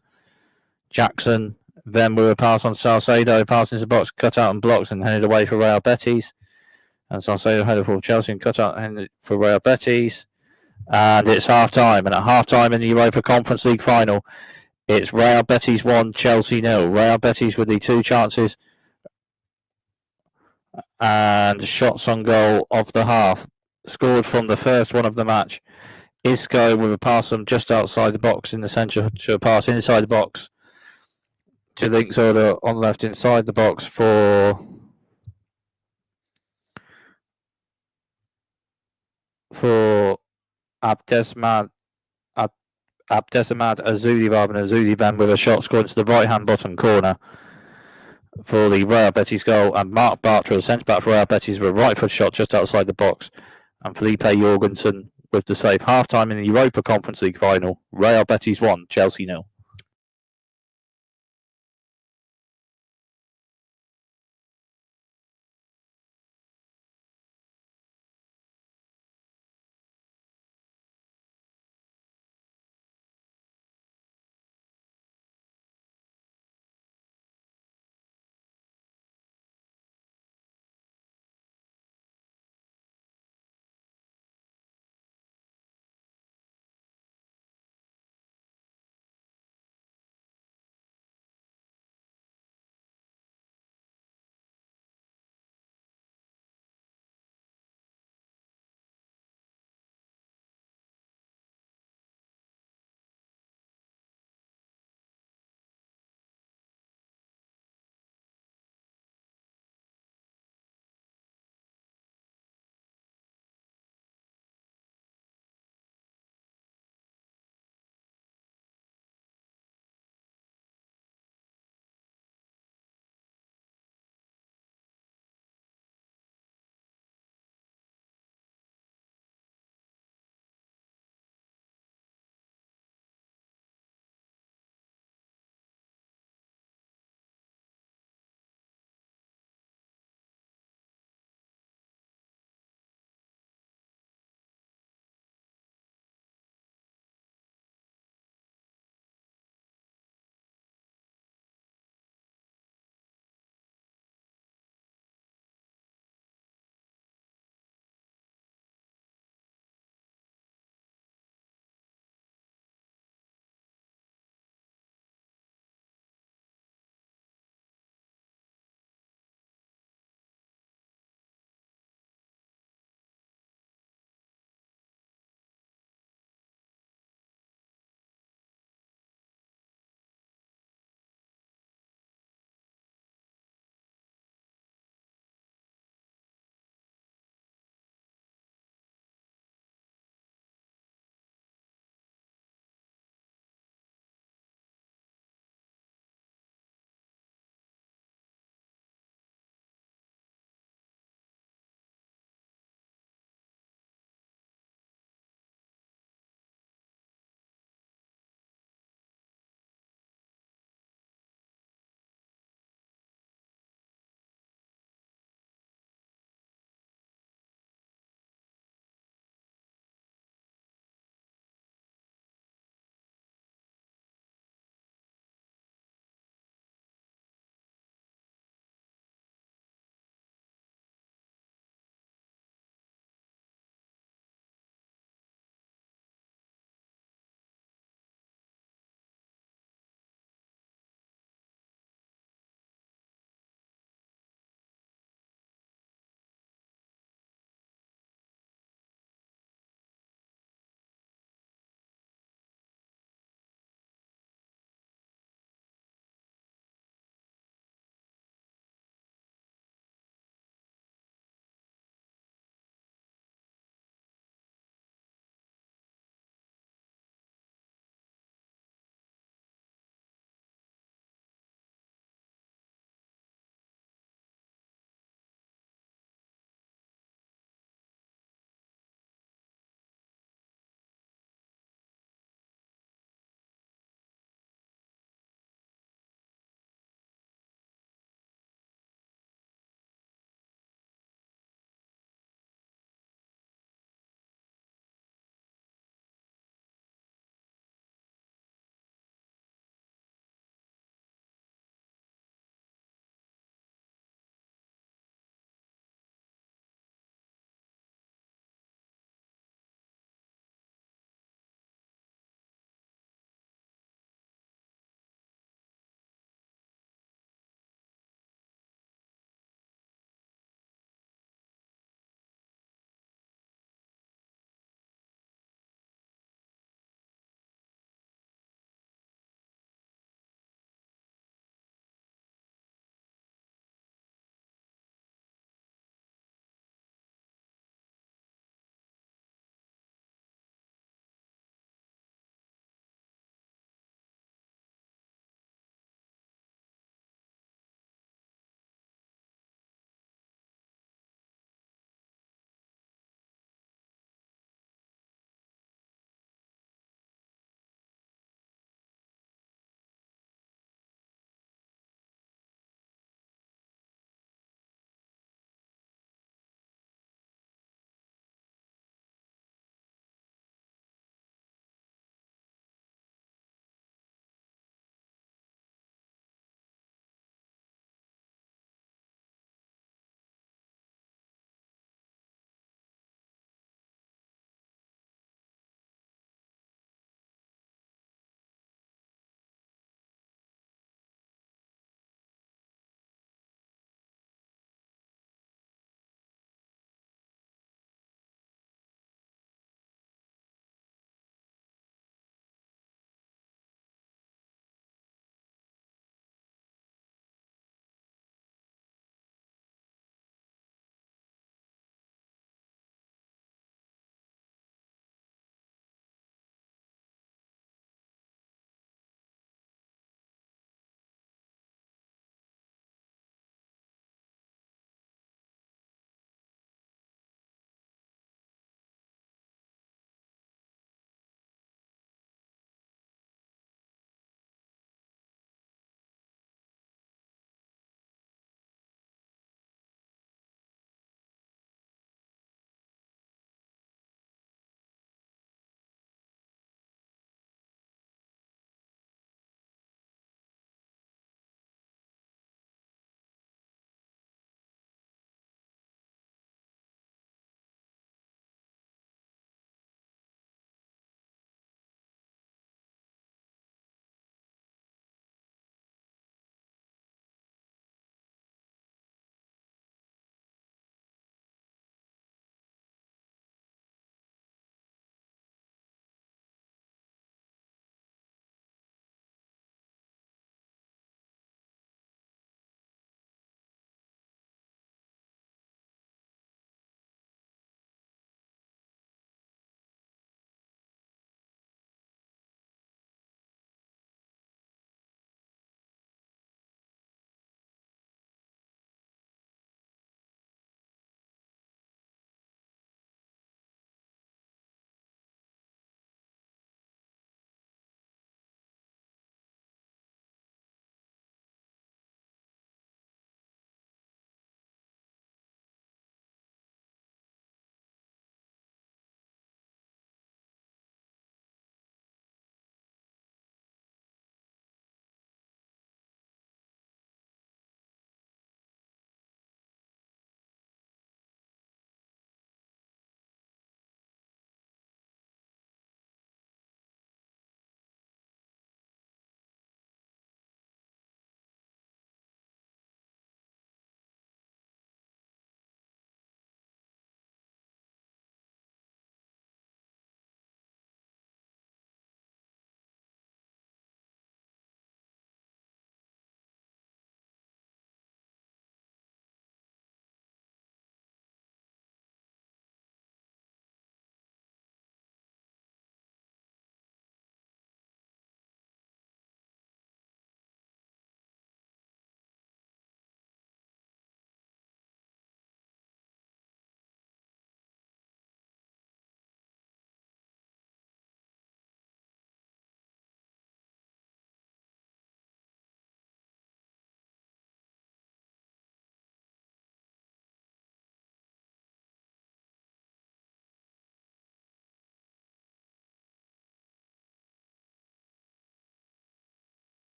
Jackson then with a pass on Salcedo. Pass into the box. Cut out and blocked and headed away for Real Betis. And Salcedo headed for Chelsea and cut out and for Real Betis. And it's half time. And at half time in the Europa Conference League final, it's Real Betis 1, Chelsea 0. Real Betis with the 2 chances and shots on goal of the half. Scored from the first one of the match. Isco with a pass from just outside the box in the centre to a pass inside the box to Links Order on left inside the box for Abdesamad Azuli rather than Azuli Ben with a shot scored to the right hand bottom corner for the Real Betis goal, and Mark Bartra, the centre back for Real Betis, with a right foot shot just outside the box, and Felipe Jorgensen with the save. Half time in the Europa Conference League final. Real Betis 1, Chelsea 0.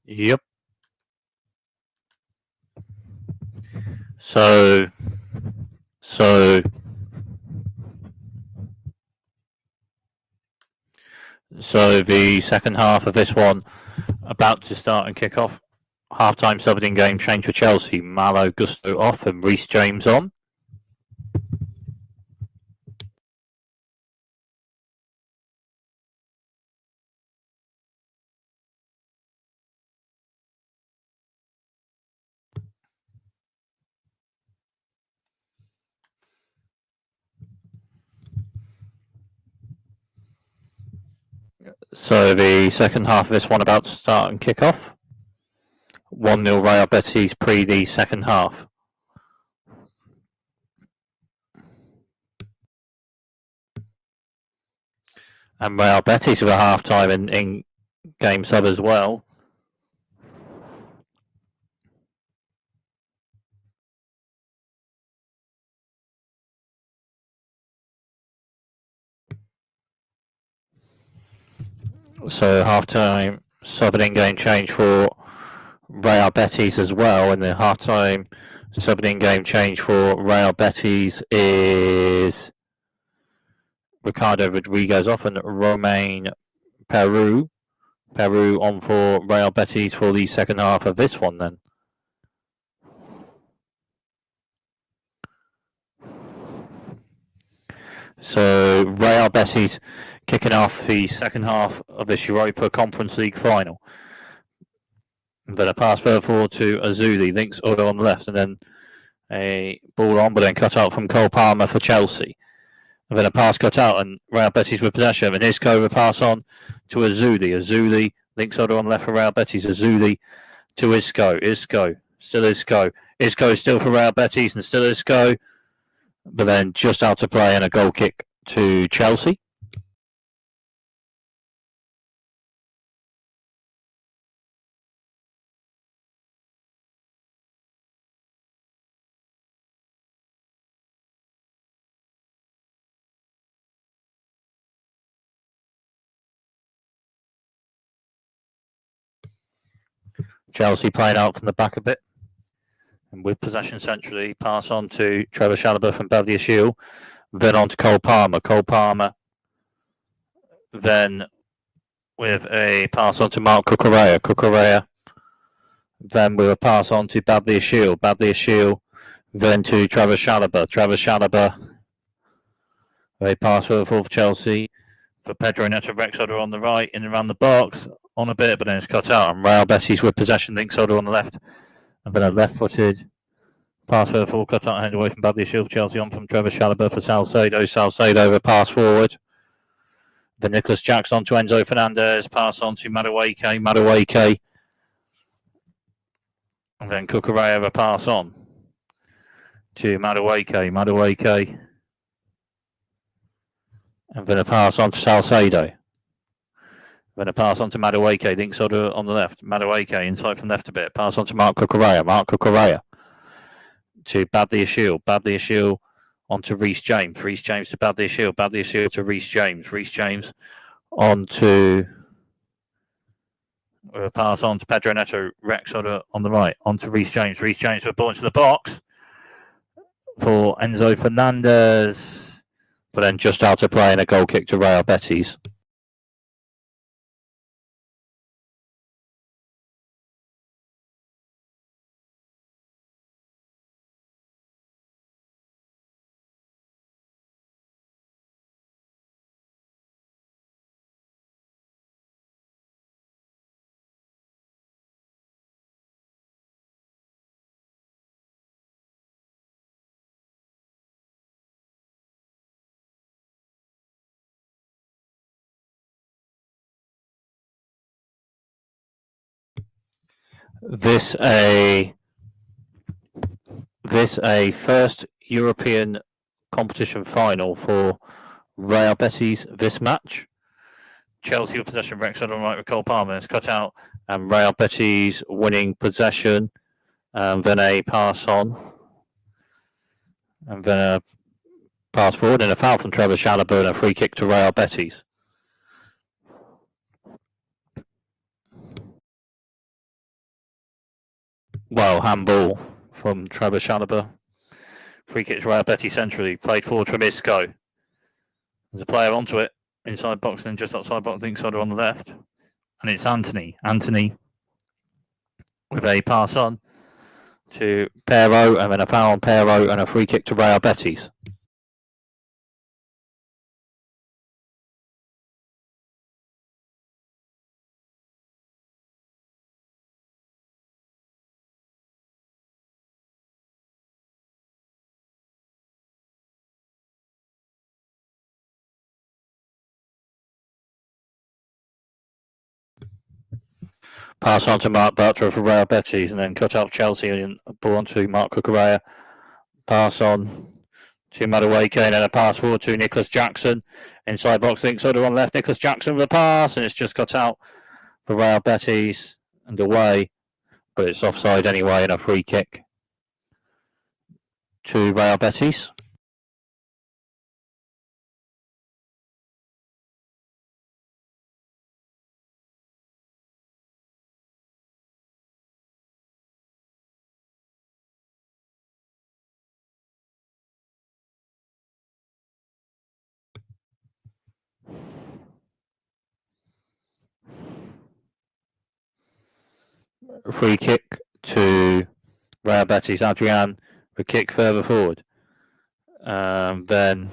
Yep. So the second half of this one about to start and kick off. Half-time subbed in game change for Chelsea. Malo Gusto off and Reece James on. So the second half of this one about to start and kick off. 1-0 Real Betis pre the second half. And Real Betis with a half-time in game sub as well. So half-time subbing in game change for Real Betis as well, and the half-time subbing in game change for Real Betis is Ricardo Rodriguez off and Romain Peru on for Real Betis for the second half of this one then. So Real Betis kicking off the second half of this Europa Conference League final. And then a pass further forward to Azuli, links Odo on the left, and then a ball on, but then cut out from Cole Palmer for Chelsea. And then a pass cut out, and Real Betis with possession. And Isco with a pass on to Azuli. Azuli links Odo on the left for Real Betis. Azuli to Isco. Still Isco. Isco still for Real Betis, and still Isco. But then just out to play and a goal kick to Chelsea. Chelsea playing out from the back a bit. And with possession centrally, pass on to Trevor Chalobah from Badiashile. Then on to Cole Palmer. Cole Palmer then with a pass on to Mark Cucurella. Cucurella then with a pass on to Badiashile. Badiashile then to Trevor Chalobah. Trevor Chalobah a pass for Chelsea for Pedro Neto Rexoder on the right, in and around the box on a bit, but then it's cut out. And Real Betis with possession, links Odo on the left. And then a left-footed pass for the full cut out hand away from Badiashile. Chelsea on from Trevor Chalobah for Salcedo. Salcedo with a pass forward. Then Nicholas Jackson to Enzo Fernandez. Pass on to Madueke. Madueke. And then Cucurella a pass on to Madueke. Madueke. And then a pass on to Salcedo. Then a pass on to Madueke. Links on the left. Madueke inside from left a bit. Pass on to Mark Cucurella. Mark Cucurella to Badiashile. Badiashile on to Reece James. Reece James to Badiashile. Badiashile to Reece James. Reece James on to a pass on to Pedro Neto. Rex on the right. On to Reece James. Reece James with a ball into the box for Enzo Fernandez. But then just out of play and a goal kick to Real Betis. This a first European competition final for Real Betis this match. Chelsea with possession, Rexford on right with Cole Palmer. It's cut out, and Real Betis winning possession. Then a pass on, and then a pass forward, and a foul from Trevor Chalobah, and a free kick to Real Betis. handball from Trevor Chalobah. Free kick to Real Betis centrally, played for Tremisco. There's a player onto it, inside box and just outside box, I think Soda on the left. And it's Anthony. Anthony with a pass on to Pero, and then a foul on Pero and a free kick to Real Betis. Pass on to Mark Bartra for Real Betis, and then cut out Chelsea and ball on to Mark Cucurella. Pass on to Madueke, and then a pass forward to Nicholas Jackson. Inside box, think Soda on left. Nicholas Jackson with a pass, and it's just cut out for Real Betis and away, but it's offside anyway, and a free kick to Real Betis. Free kick to Real Betis. Adrian, the kick further forward. Then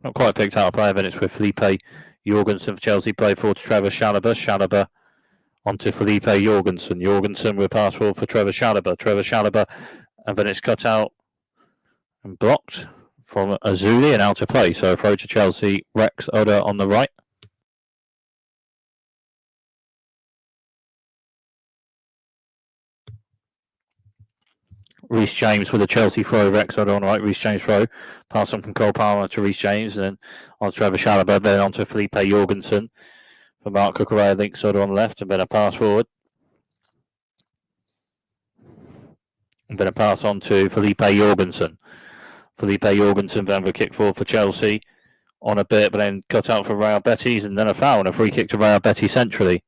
not quite picked out a player, then it's with Felipe Jorgensen for Chelsea. Play forward to Trevor Chalobah. Chalobah onto Felipe Jorgensen. Jorgensen with pass forward for Trevor Chalobah. Trevor Chalobah, and then it's cut out and blocked from Azuli and out of play. So throw to Chelsea. Rex Oda on the right. Reece James with a Chelsea throw. Rex Oda on the right. Reece James throw. Pass on from Cole Palmer to Reece James, and then on Trevor Chalobah, then on to Felipe Jorgensen. For Mark Cucurella, links Oda on the left, and then a pass forward. And then a pass on to Felipe Jorgensen. Felipe Jorgensen then with a kick forward for Chelsea on a bit, but then cut out for Real Betis, and then a foul and a free kick to Real Betis centrally.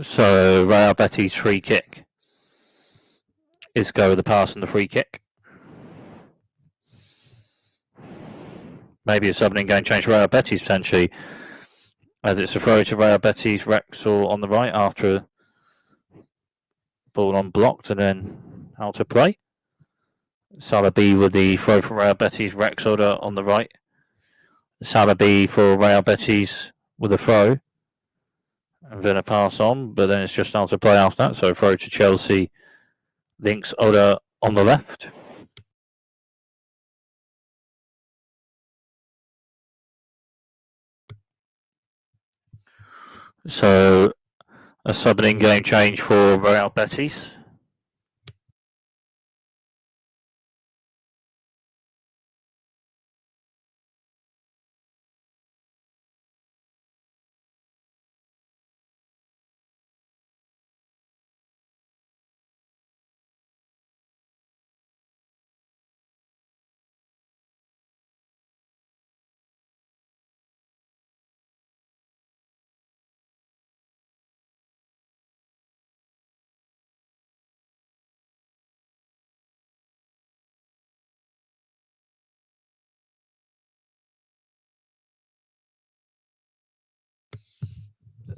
So Real Betis free kick is go with the pass and the free kick. Maybe a subbing game change for Real Betis potentially, as it's a throw to Real Betis. Rexall on the right after ball unblocked and then out to play. Salabi with the throw from Real Betis. Rexall on the right. Salabi for Real Betis with a throw. And then a pass on, but then it's just out to play after that. So throw to Chelsea. Links Oda on the left. So a sub-in game change for Real Betis.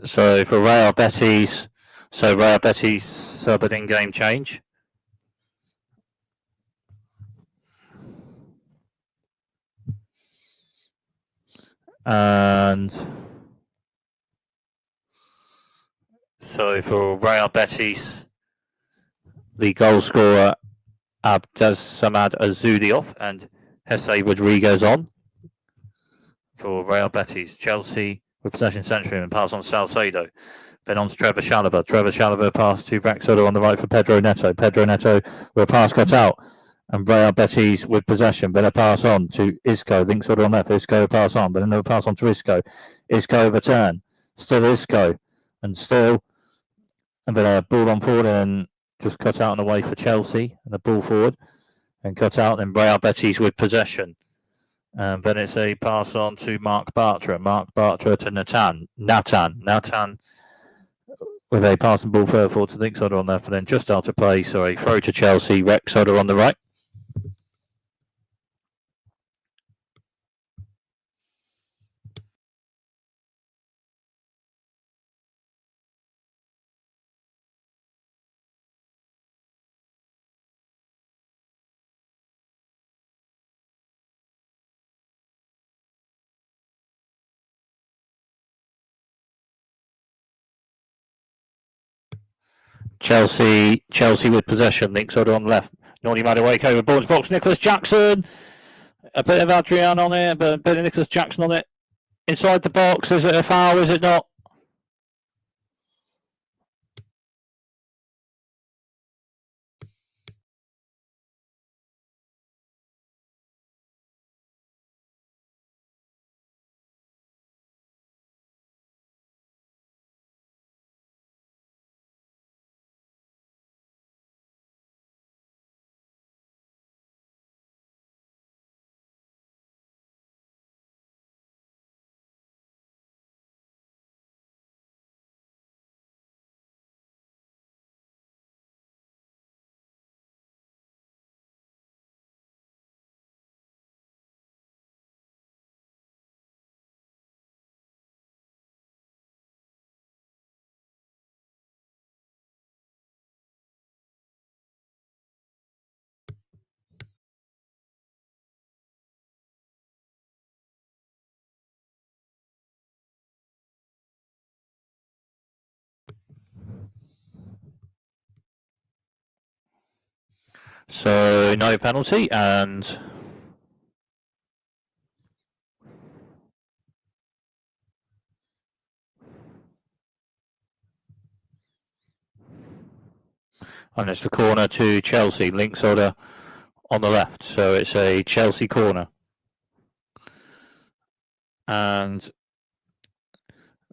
So for Real Betis, sub-in game change. And so for Real Betis, the goal scorer Abdelsamad Azudi off and Jesse Rodriguez on. For Real Betis, Chelsea with possession century and pass on Salcedo. Then on to Trevor Chalobah. Trevor Chalobah pass to Rexall on the right for Pedro Neto. Pedro Neto with a pass cut out. And Real Betis with possession, but a pass on to Isco. Links order on left. Isco pass on, but another pass on to Isco. Isco overturn. Still Isco. And still, and then a ball on forward and just cut out and away for Chelsea. And a ball forward and cut out. And Real Betis with possession. And then it's a pass on to Mark Bartra. Mark Bartra to Nathan with a passing ball further forward to Links order on left. And then just out of play, sorry, throw to Chelsea. Rex order on the right. Chelsea with possession. Links order on left. Nordy Madueke over Bourne's box. Nicholas Jackson. A bit of Adrian on it, but a bit of Nicholas Jackson on it. Inside the box. Is it a foul? Is it not? So no penalty and it's the corner to Chelsea. Links order on the left. So it's a Chelsea corner. And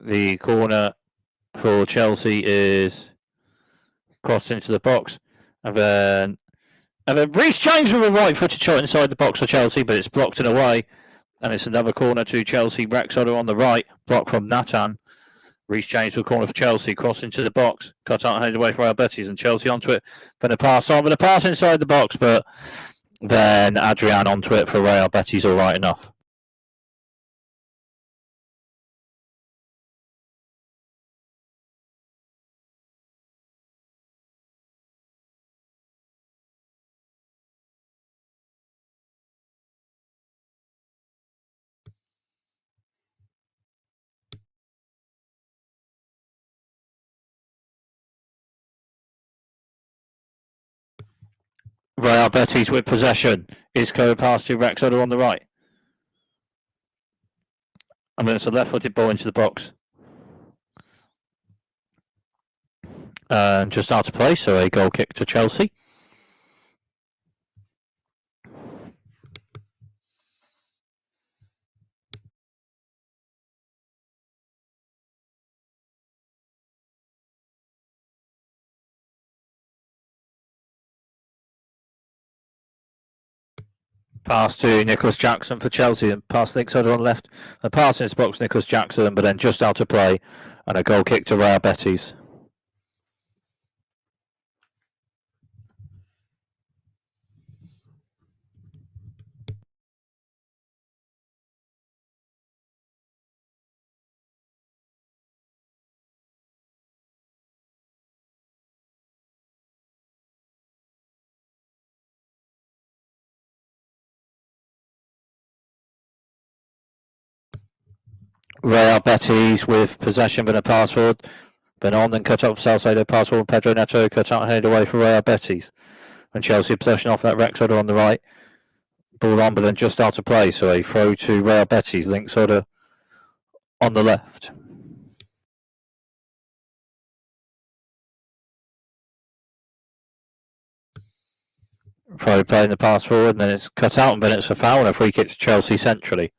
the corner for Chelsea is crossed into the box. And then Reece James with a right-footed shot inside the box for Chelsea, but it's blocked and away. And it's another corner to Chelsea. Rex Otter on the right, blocked from Nathan. Reece James with a corner for Chelsea, cross into the box, cut out and headed away for Real Betis, and Chelsea onto it. Then a pass on, but a pass inside the box, but then Adrian onto it for Real Betis, all right enough. Real Betis with possession. Isco pass to Rex Otter on the right. And then it's a left-footed ball into the box. And just out of play, so a goal kick to Chelsea. Pass to Nicholas Jackson for Chelsea, and pass Links Otter on left. The pass in his box, Nicholas Jackson, but then just out of play, and a goal kick to Real Betis. Real Betis with possession, but a pass forward. Then on, then cut off Salcedo, pass forward. Pedro Neto cut out and headed away for Real Betis. And Chelsea possession off that Rex Otter on the right. Ball on, but then just out of play. So a throw to Real Betis. Links Otter on the left. Throw playing the pass forward, and then it's cut out, and then it's a foul and a free kick to Chelsea centrally.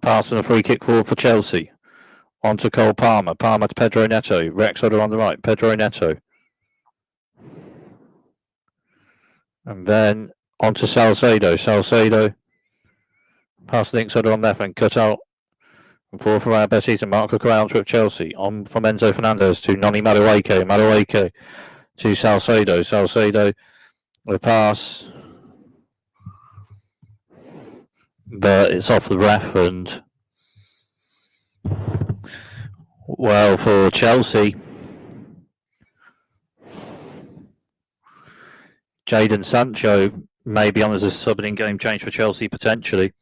Pass and a free kick forward for Chelsea. On to Cole Palmer. Palmer to Pedro Neto. Rex Otter on the right. Pedro Neto. And then on to Salcedo. Salcedo. Pass links Otter on left and cut out. And forward for Real Betis and Marco Corrales with Chelsea. On from Enzo Fernandez to Noni Madueke. Madueke to Salcedo. Salcedo with pass. But it's off the ref, and well, for Chelsea, Jadon Sancho may be on as a sub-in game change for Chelsea potentially.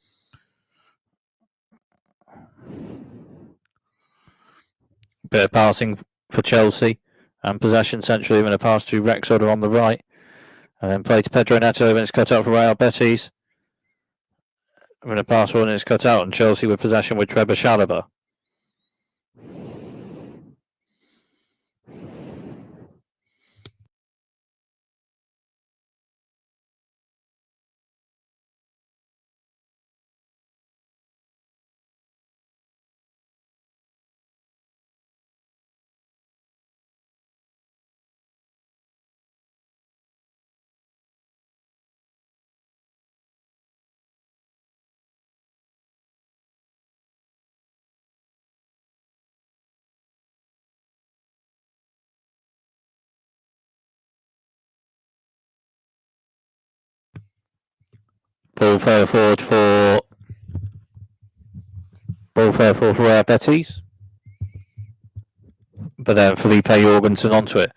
Bit of passing for Chelsea and possession centrally when a pass to Rex Otter on the right, and then play to Pedro Neto when it's cut out for Real Betis. When a pass one is cut out, and Chelsea with possession with Trevor Chalobah. Ball fair forward for Real Betis. But then Felipe Jorgensen onto it.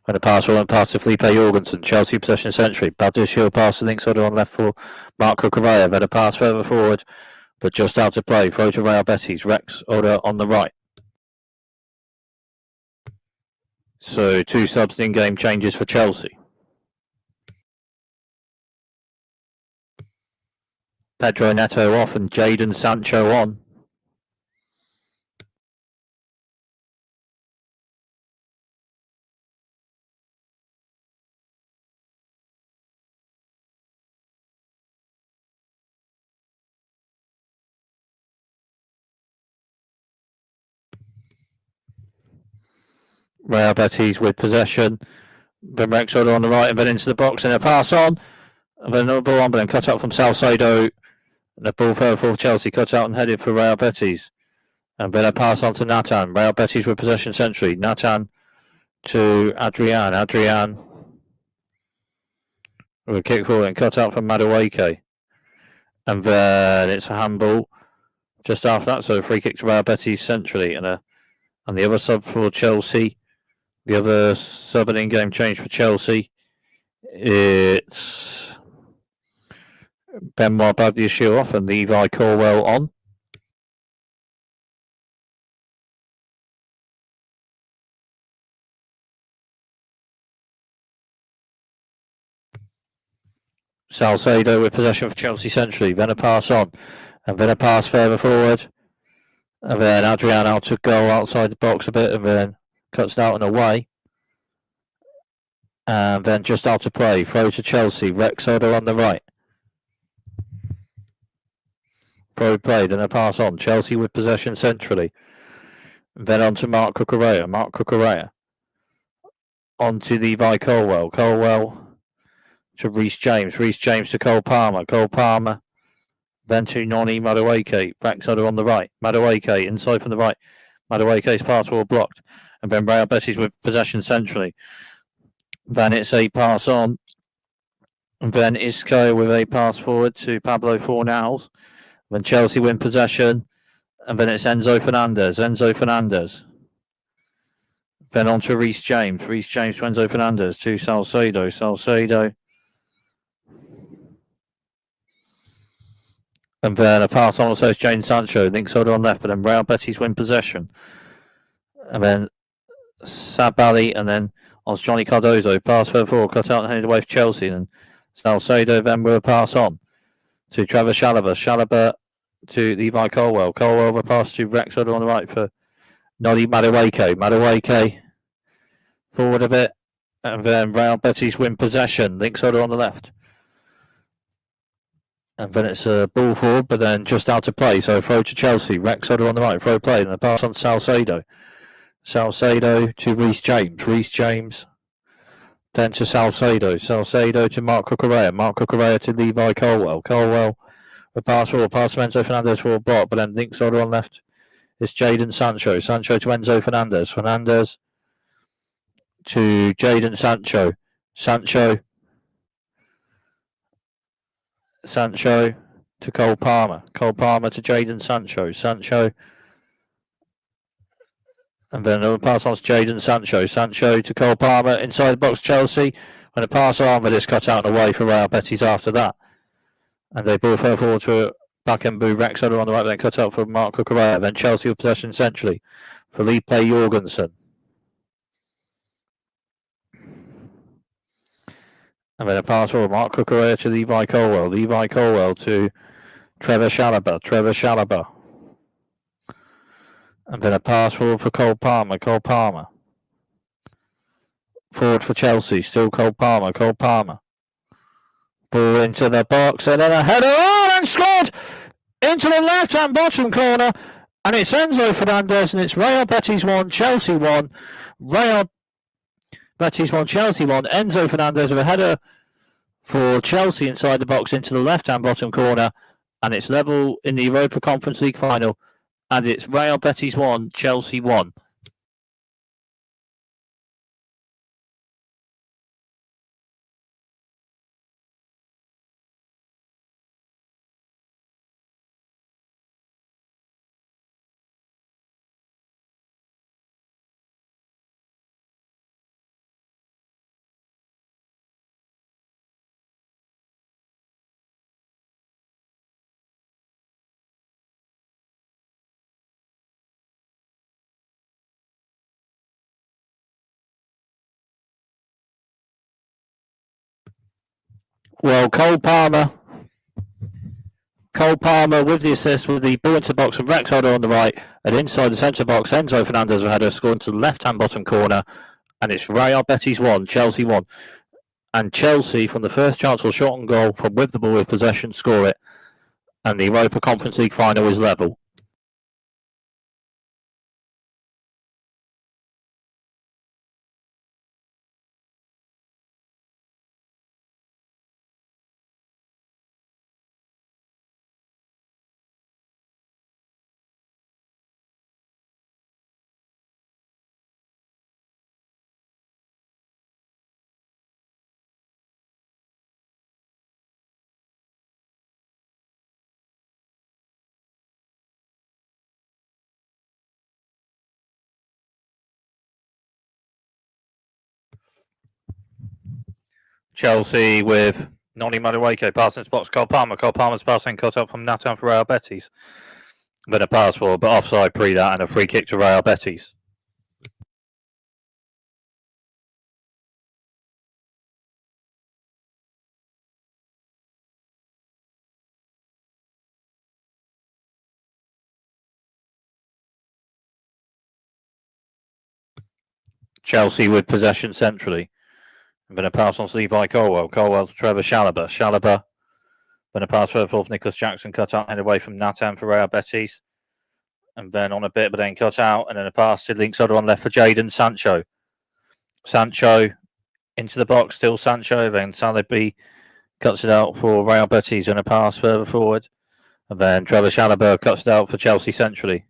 And a pass to Felipe Jorgensen. Chelsea possession century. Baldiscio pass to links Otter on left for Marco Correa. Then a pass further forward, but just out of play. Throw to Real Betis. Rex Otter on the right. So 2 subs in game changes for Chelsea. Pedro Neto off and Jadon Sancho on. Real Betis with possession. Then Rex Otter on the right and then into the box and a pass on. And then another ball on, but then cut out from Salcedo. And the ball further for Chelsea, cut out and headed for Real Betis. And then a pass on to Nathan. Real Betis with possession century. Nathan to Adrian. Adrian with a kick forward and cut out from Madueke. And then it's a handball just after that. So a free kick to Real Betis centrally. And the other sub for Chelsea. The other sub and in-game change for Chelsea. It's Benoit Badiashile off and Levi Corwell on. Salcedo with possession for Chelsea centrally. Then a pass on. And then a pass further forward. And then Adrian out to goal outside the box a bit. And then cuts it out and away. And then just out to play. Throw to Chelsea. Rex Otter on the right. Throw played and a pass on. Chelsea with possession centrally. And then on to Marco Correa. Marco Correa. On to Levi Colwell. Colwell to Reece James. Reece James to Cole Palmer. Cole Palmer. Then to Noni Madueke. Rex Otter on the right. Madueke inside from the right. Madueke's pass will blocked. And then Real Betis with possession centrally. Then it's a pass on. And then Isco with a pass forward to Pablo Fornals. Then Chelsea win possession. And then it's Enzo Fernandez. Enzo Fernandez. Then on to Reece James. Reece James to Enzo Fernandez to Salcedo. Salcedo. And then a pass on also to Jadon Sancho. Links Otter on left. And then Real Betis win possession. And then Sabali. And then on to Johnny Cardozo. Pass further forward. Cut out and headed away for Chelsea. And Salcedo then with a pass on to Trevor Chalobah. Chalobah to Levi Colwell. Colwell with a pass to Rex Otter on the right for Noddy Madueke forward a bit, and then Real Betis win possession. Linksoda on the left. And then it's a ball forward, but then just out of play. So throw to Chelsea. Rexoda on the right. Throw play. And a pass on Salcedo. Salcedo to Reece James. Reece James. Then to Salcedo. Salcedo to Marco Correa. Marco Correa to Levi Colwell. Colwell. A pass forward. Pass to Enzo Fernandez for a block. But then Linksoda on left. It's Jadon Sancho. Sancho to Enzo Fernandez. Fernandez to Jadon Sancho. Sancho to Cole Palmer. Cole Palmer to Jadon Sancho. Sancho. And then a pass on to Jadon Sancho. Sancho to Cole Palmer inside the box, Chelsea. And a pass on, but it's cut out and away for Real Betis after that. And they ball further forward to Bakambu. Rexoda on the right, then cut out for Marco Correa. Then Chelsea with possession centrally. Felipe Jorgensen. And then a pass for Marco Correa to Levi Colwell. Levi Colwell to Trevor Chalobah. And then a pass forward for Cole Palmer. Forward for Chelsea. Still Cole Palmer. Ball into the box. And then a header on and scored into the left-hand bottom corner. And it's Enzo Fernandez. And it's Real Betis 1, Chelsea 1. Real Betis 1, Chelsea 1. Enzo Fernandez with a header for Chelsea inside the box into the left-hand bottom corner. And it's level in the Europa Conference League final. And it's Real Betis 1, Chelsea 1. Well, Cole Palmer with the assist with the ball into the box from Rexoda on the right, and inside the centre box, Enzo Fernandez had a score into the left-hand bottom corner, and it's Real Betis 1, Chelsea 1. And Chelsea, from the first chance for shot on goal from with the ball with possession, score it. And the Europa Conference League final is level. Chelsea with Noni Madueke passing to box. Cole Palmer's passing cut up from Nathan for Real Betis. Then a pass forward, but offside pre that, and a free kick to Real Betis. Chelsea with possession centrally. And then a pass on to Levi Colwell. Colwell to Trevor Chalobah. Then a pass further forward, Nicholas Jackson cut out and away from Nathan for Real Betis. And then on a bit, but then cut out. And then a pass to Linksoda on left for Jadon Sancho. Sancho into the box, still Sancho. Then Salibi cuts it out for Real Betis and a pass further forward. And then Trevor Chalobah cuts it out for Chelsea centrally.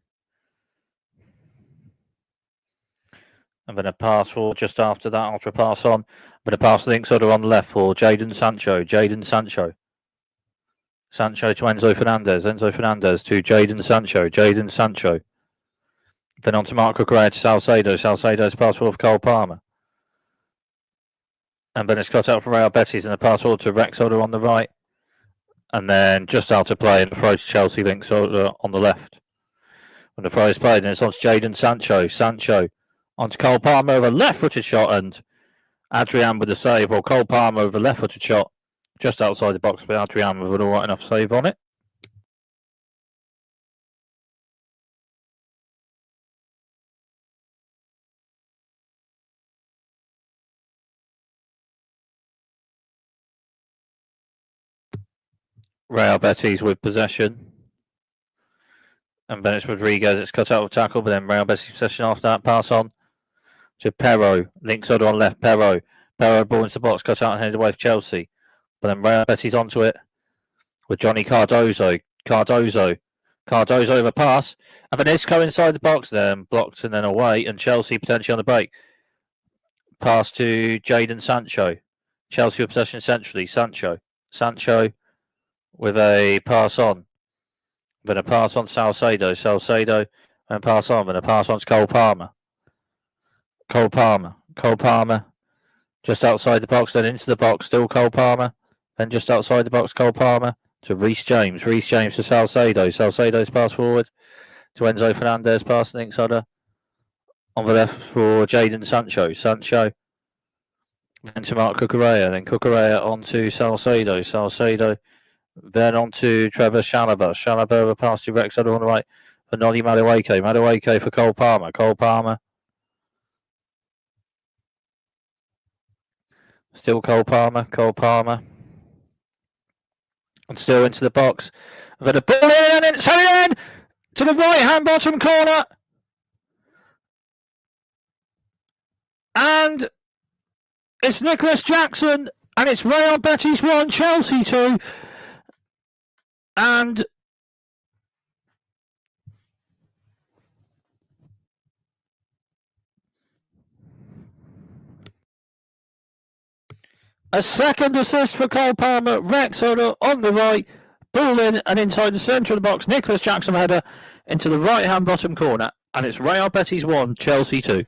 And then a pass for just after that, after a pass on. But a pass to Linksoda on the left for Jadon Sancho. Sancho to Enzo Fernandez to Jadon Sancho. Then on to Marco Correa to Salcedo's pass forward for Cole Palmer. And then it's cut out for Real Betis and a pass forward to Rexoda on the right. And then just out of play and a throw to Chelsea, Linksoda on the left. When the throw is played, and it's on to Jadon Sancho. On to Cole Palmer with a left-footed shot, and Adrian with a save. Or Cole Palmer with a left-footed shot just outside the box, but Adrian with an all right enough save on it. Real Betis with possession. And then it's Rodriguez. It's cut out of tackle, but then Real Betis possession after that. Pass on to Perro. Links on left. Perro ball into the box. Cut out and headed away for Chelsea. But then Real Betis onto it with Johnny Cardozo. Cardozo over pass. And then Isco inside the box. Then blocked and then away. And Chelsea potentially on the break. Pass to Jadon Sancho. Chelsea with possession centrally. Sancho with a pass on. Then a pass on to Salcedo. And pass on. Then a pass on to Cole Palmer. Just outside the box. Then into the box. Still Cole Palmer. Then just outside the box. Cole Palmer to Reece James. Reece James to Salcedo. Salcedo's pass forward to Enzo Fernandez. Passing inside on the left for Jadon Sancho. Then to Mark Cucurella. Then Cucurella on to Salcedo. Then on to Trevor Chalobah. Chalobah with a pass to Rex on the right for Noddy Madueke. Madueke for Cole Palmer. Still Cole Palmer. And still into the box. Then a ball in and it's headed in to the right hand bottom corner. And it's Nicholas Jackson. And it's Real Betis 1, Chelsea 2. And a second assist for Cole Palmer. Rex Oda on the right. Ball in and inside the centre of the box. Nicholas Jackson header into the right hand bottom corner. And it's Real Betis 1, Chelsea 2.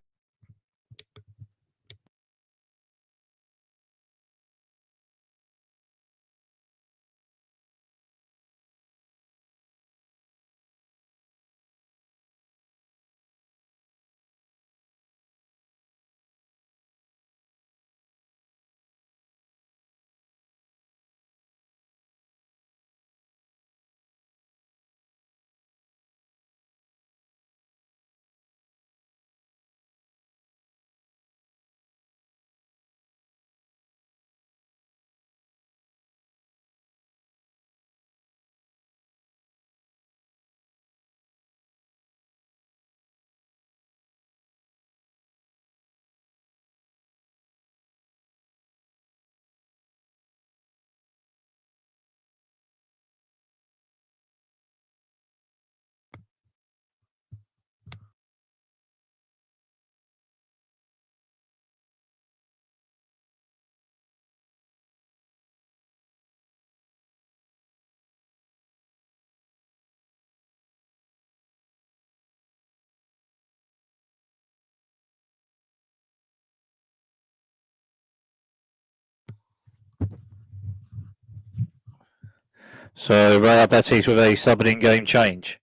So Real Betis with a sub-in game change.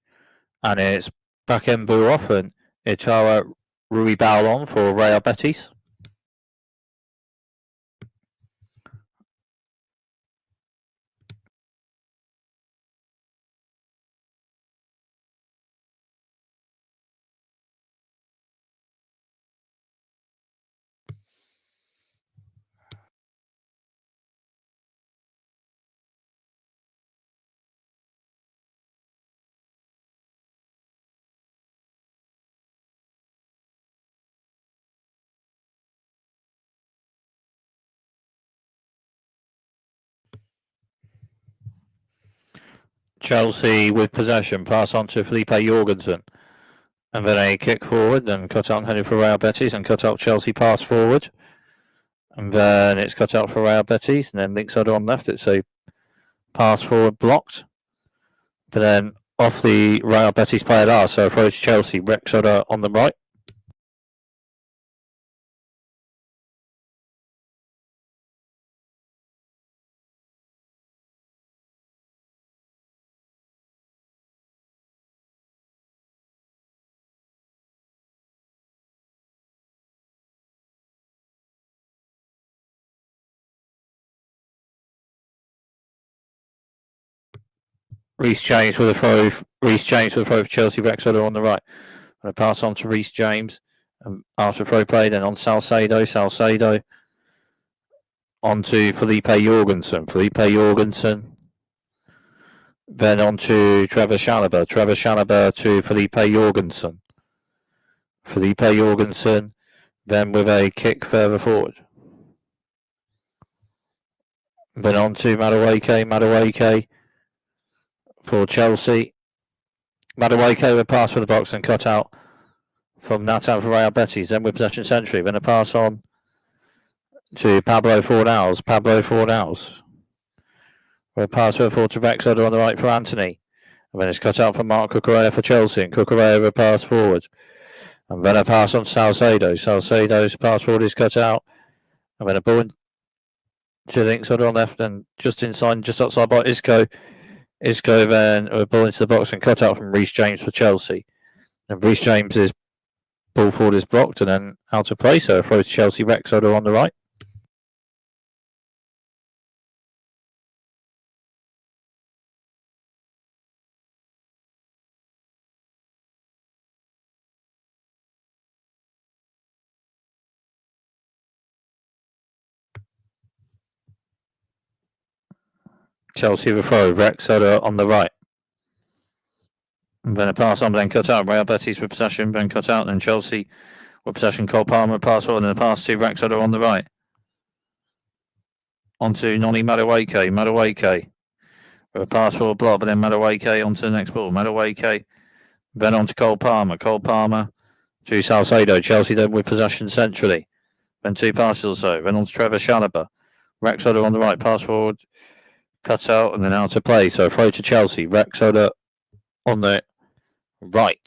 And it's Bakembu off and Itara Ruibal on for Real Betis. Chelsea with possession. Pass on to Felipe Jorgensen. And then a kick forward and cut out headed for Real Betis and cut out Chelsea pass forward. And then it's cut out for Real Betis and then links out on left. It's a pass forward blocked. But then off the Real Betis player so throw to Chelsea. Rex Oda on the right. Reece James with a throw for Chelsea. Rex Oda on the right. And a pass on to Reece James. After throw play, then on Salcedo. On to Felipe Jorgensen. Then on to Trevor Chalobah. Trevor Chalobah to Felipe Jorgensen. Felipe Jorgensen, then with a kick further forward. Then on to Madueke. Madueke for Chelsea. Madueke with a pass for the box and cut out from Nathan for Real Betis. Then with possession century. Then a pass on to Pablo Fornals. Pablo Fornals. With a pass forward to Rexoder on the right for Anthony. And then it's cut out from Mark Cucurella for Chelsea. And Cucurella with a pass forward. And then a pass on Salcedo. Salcedo's pass forward is cut out. And then a ball to Linksoder on left and just inside, just outside by Isco. Isco then a ball into the box and cut out from Reece James for Chelsea. And Reece James's ball forward is blocked and then out of play. So a throw to Chelsea. Rexoder on the right. Chelsea with a throw. Rexoder on the right. And then a pass on, then cut out. Real Betis with possession, then cut out. Then Chelsea with possession. Cole Palmer pass forward and a pass to Rexoder on the right. Onto Noni Madueke. Madueke with a pass forward block, but then Madueke onto the next ball. Madueke then on to Cole Palmer. Cole Palmer to Salcedo. Chelsea then with possession centrally. Then two passes or so. Then on to Trevor Chalobah. Rexoder on the right. Pass forward. Cut out and then out of play. So throw to Chelsea. Rexoder on the right.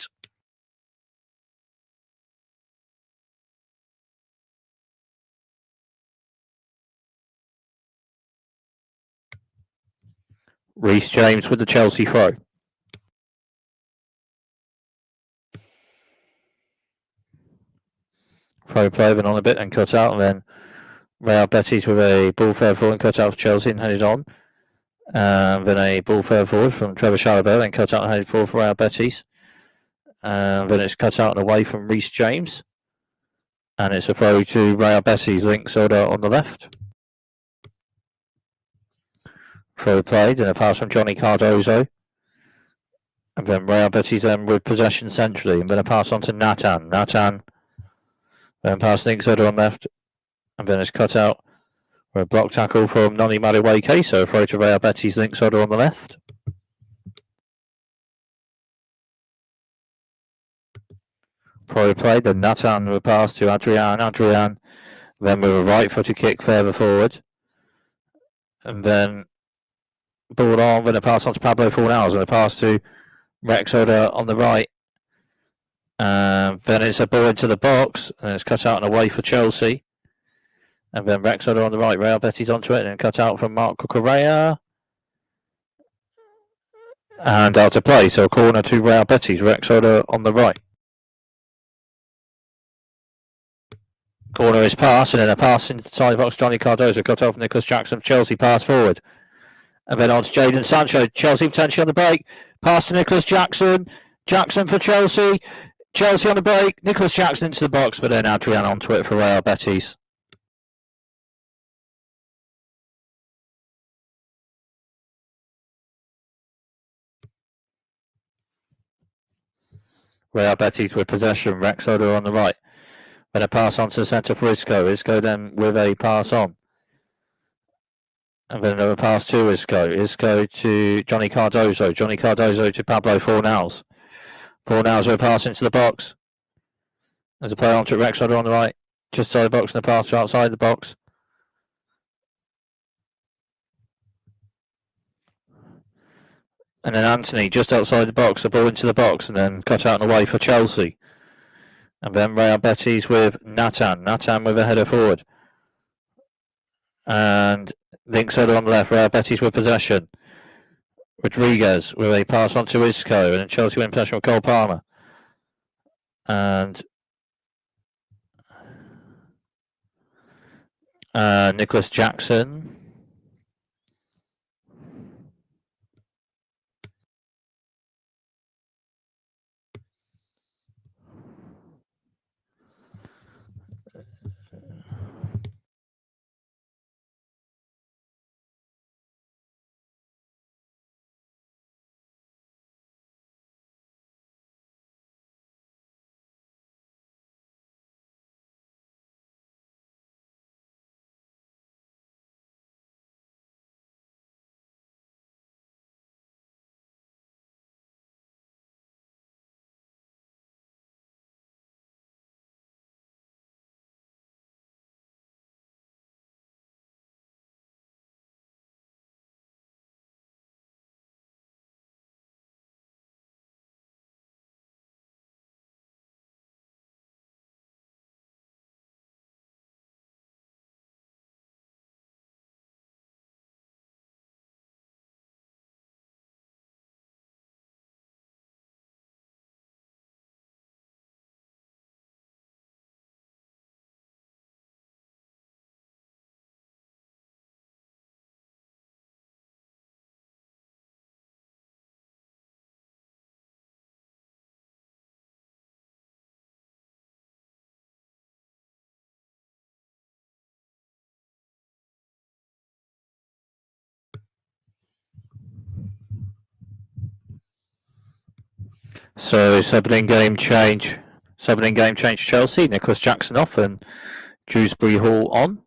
Reece James with the Chelsea throw. Throw play then on a bit and cut out, and then Real Betis with a ball fair forward and cut out for Chelsea and headed on. Then a ball fair forward from Trevor Chalobah, then cut out and headed forward for Real Betis. Then it's cut out and away from Reece James. And it's a throw to Real Betis, Linksoder on the left. Throw played and a pass from Johnny Cardozo. And then Real Betis then with possession centrally. And then a pass on to Nathan. Nathan then pass Linksoder on left. And then it's cut out for a block tackle from Noni Madueke. So a throw to Real Betis, Linksoder on the left. Throw played, then Nathan with a pass to Adrian. Adrian then with a right footed kick further forward. And then ball on, then a pass on to Pablo Fornals and a pass to Rexoder on the right. Then it's a ball into the box and it's cut out and away for Chelsea. And then Rexoder on the right, Real Betis onto it and cut out from Mark Cucurella. And out to play, so a corner to Real Betis, Rexoder on the right. Corner is passed and then a pass into the side box. Johnny Cardozo cut off Nicholas Jackson. Chelsea pass forward. And then on to Jadon Sancho. Chelsea potentially on the break. Pass to Nicholas Jackson. Jackson for Chelsea. Chelsea on the break. Nicholas Jackson into the box, but then Adrian onto it for Real Betis. Real Betis with possession. Rexoder on the right. Then a pass on to the centre for Isco. Isco then with a pass on. And then another pass to Isco. Isco to Johnny Cardozo. Johnny Cardozo to Pablo Fornals. Fornals with a pass into the box. There's a play on to Rexoder on the right. Just outside the box and a pass to outside the box. And then Anthony just outside the box. The ball into the box and then cut out and away for Chelsea. And then Real Betis with Nathan. Nathan with a header forward. And Linksoder on the left. Real Betis with possession. Rodriguez with a pass on to Isco. And then Chelsea win possession with Cole Palmer. And Nicholas Jackson. So sub in game change Chelsea. Nicholas Jackson off and Dewsbury Hall on.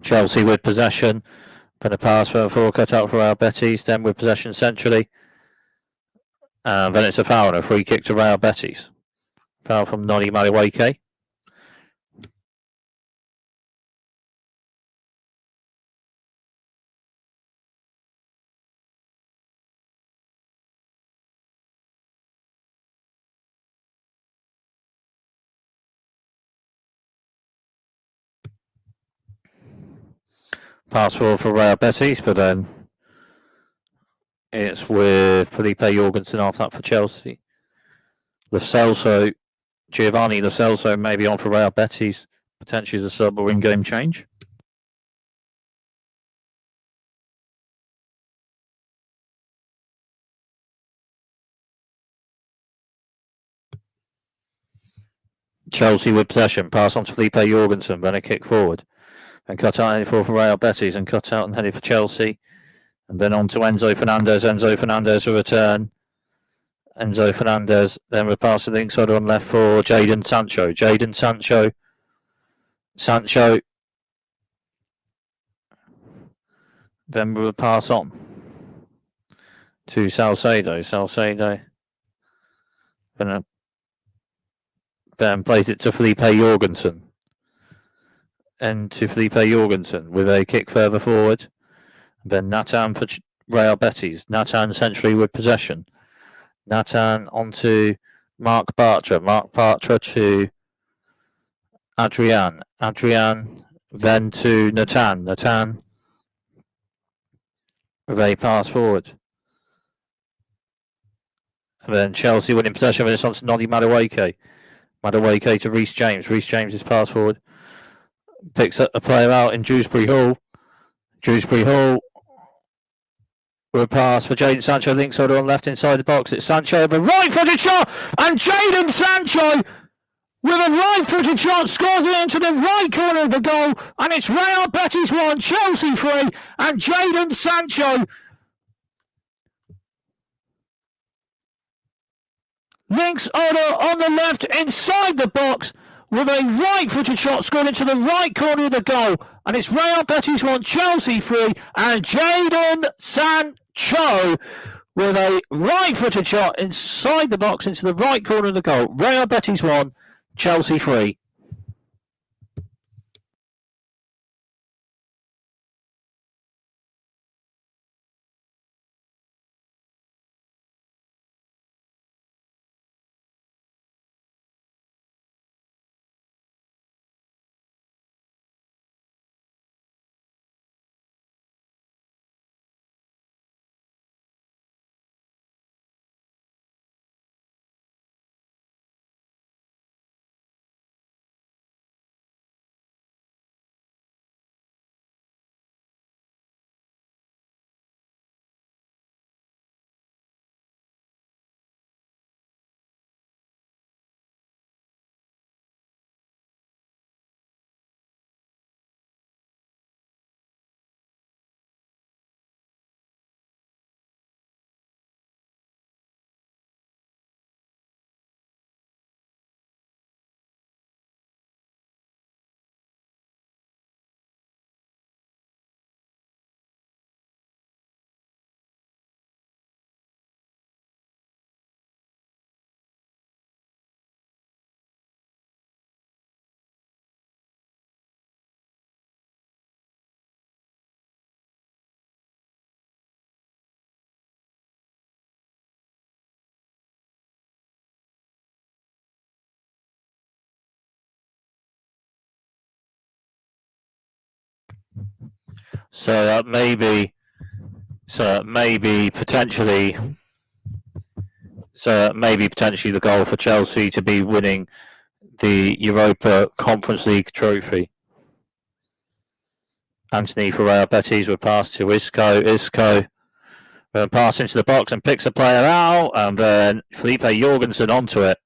Chelsea with possession. Then a pass for cut out for Real Betis. Then with possession centrally. Then it's a foul and a free kick to Real Betis. Foul from Noni Madueke. Pass forward for Real Betis, but then it's with Felipe Jorgensen off that for Chelsea. Giovanni Lo Celso maybe on for Real Betis, potentially as a sub or in-game change. Chelsea with possession, pass on to Felipe Jorgensen, then a kick forward. And cut out headed for Real Betis, and cut out and headed for Chelsea. And then on to Enzo Fernandez. Enzo Fernandez a return. Enzo Fernandez then with pass to the inside on left for Jadon Sancho. Jadon Sancho. Sancho. Then with a pass on to Salcedo. Salcedo. Then plays it to Felipe Jorgensen. And to Felipe Jorgensen with a kick further forward. Then Nathan for Real Betis. Nathan centrally with possession. Nathan onto Mark Bartra. Mark Bartra to Adrian. Adrian then to Nathan. Nathan with a pass forward. And then Chelsea winning possession of this on to Noni Madueke. Madueke to Reece James. Reece James is pass forward. Picks up a player out in Dewsbury Hall. Dewsbury Hall with a pass for Jadon Sancho, link side on left inside the box. It's Sancho with a right-footed shot, and Jadon Sancho with a right-footed shot scores it into the right corner of the goal, and it's Real Betis 1, Chelsea 3, and Jadon Sancho links on the left inside the box with a right-footed shot scored into the right corner of the goal, and it's Real Betis 1, Chelsea 3, and Jadon Sancho with a right-footed shot inside the box into the right corner of the goal. Real Betis 1, Chelsea 3. So that may be potentially So maybe potentially the goal for Chelsea to be winning the Europa Conference League trophy. Anthony for Real Betis would pass to Isco. Isco pass into the box and picks a player out, and then Felipe Jorgensen onto it.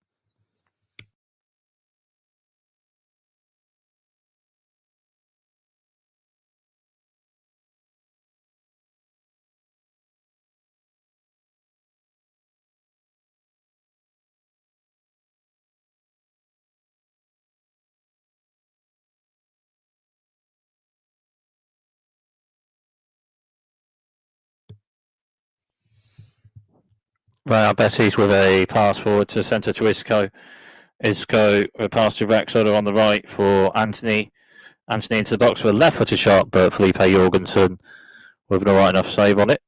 Real Betis with a pass forward to centre to Isco. Isco a pass to Rexoder on the right for Anthony. Anthony into the box for a left-footed shot, but Felipe Jorgensen with an alright enough save on it.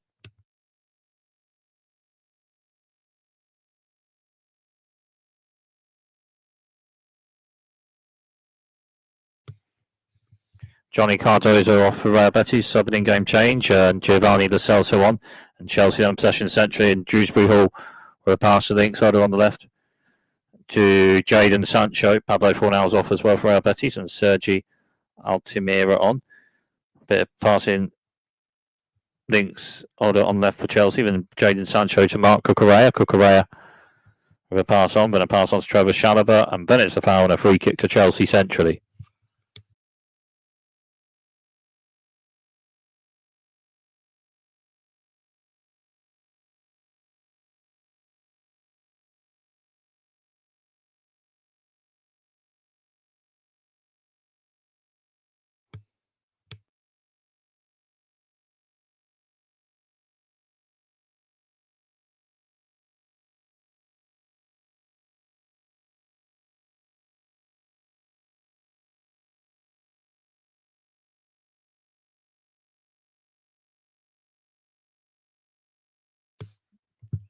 Johnny Cardozo off for Real Betis, subbing in game change, and Giovanni Lo Celso on, and Chelsea on possession centre in Dewsbury Hall with a pass to the Inksider on the left to Jadon Sancho. Pablo Fornals off as well for Real Betis, and Sergi Altimira on. Bit of passing links order on left for Chelsea, then Jadon Sancho to Mark Cucurella. Cucurella with a pass on, then a pass on to Trevor Chalobah, and Bennett's the foul and a free kick to Chelsea centrally.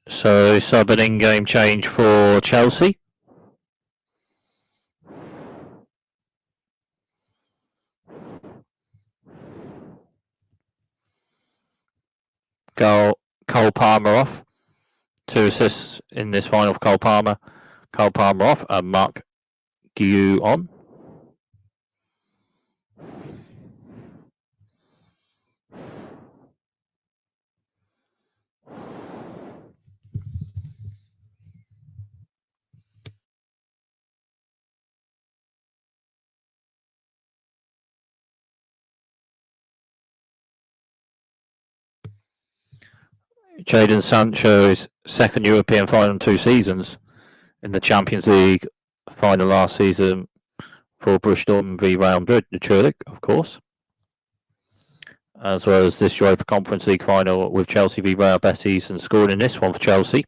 So sub an in-game change for Chelsea. Cole Palmer off. 2 assists in this final for Cole Palmer. Cole Palmer off and Mark Guiu on. Jadon Sancho's second European final in 2 seasons in the Champions League final last season for Borussia Dortmund v Real Madrid, naturally, of course, as well as this Europa Conference League final with Chelsea v Real Betis, and scoring in this one for Chelsea.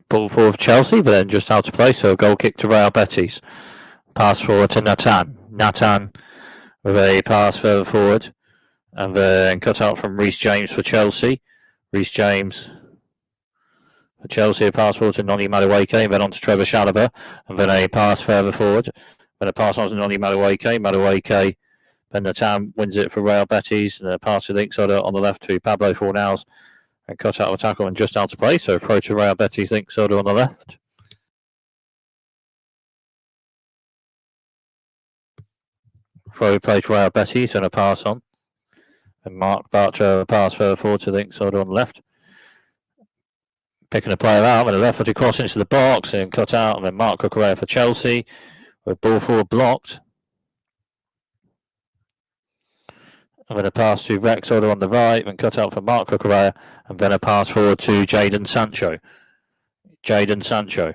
Ball forward for Chelsea, but then just out of play, so a goal kick to Real Betis. Pass forward to Nathan. Nathan with a pass further forward, and then cut out from Reece James for Chelsea. Reece James for Chelsea, a pass forward to Noni Madueke, then on to Trevor Chalobah, and then a pass further forward, then a pass on to Noni Madueke. Madueke, then Nathan wins it for Real Betis, and a pass to Linksoder on the left to Pablo Fornals, and cut out of a tackle and just out of play. So throw to Real Betis, Link Soda on the left. Throw play to Real Betis and a pass on. And Mark Bartra pass further forward to Link Soda on the left. Picking a player out and a left footed cross into the box and cut out. And then Mark Cucurella for Chelsea with ball forward blocked. And then a pass to Rex Soda on the right, then cut out for Mark Cucurella, and then a pass forward to Jadon Sancho. Jadon Sancho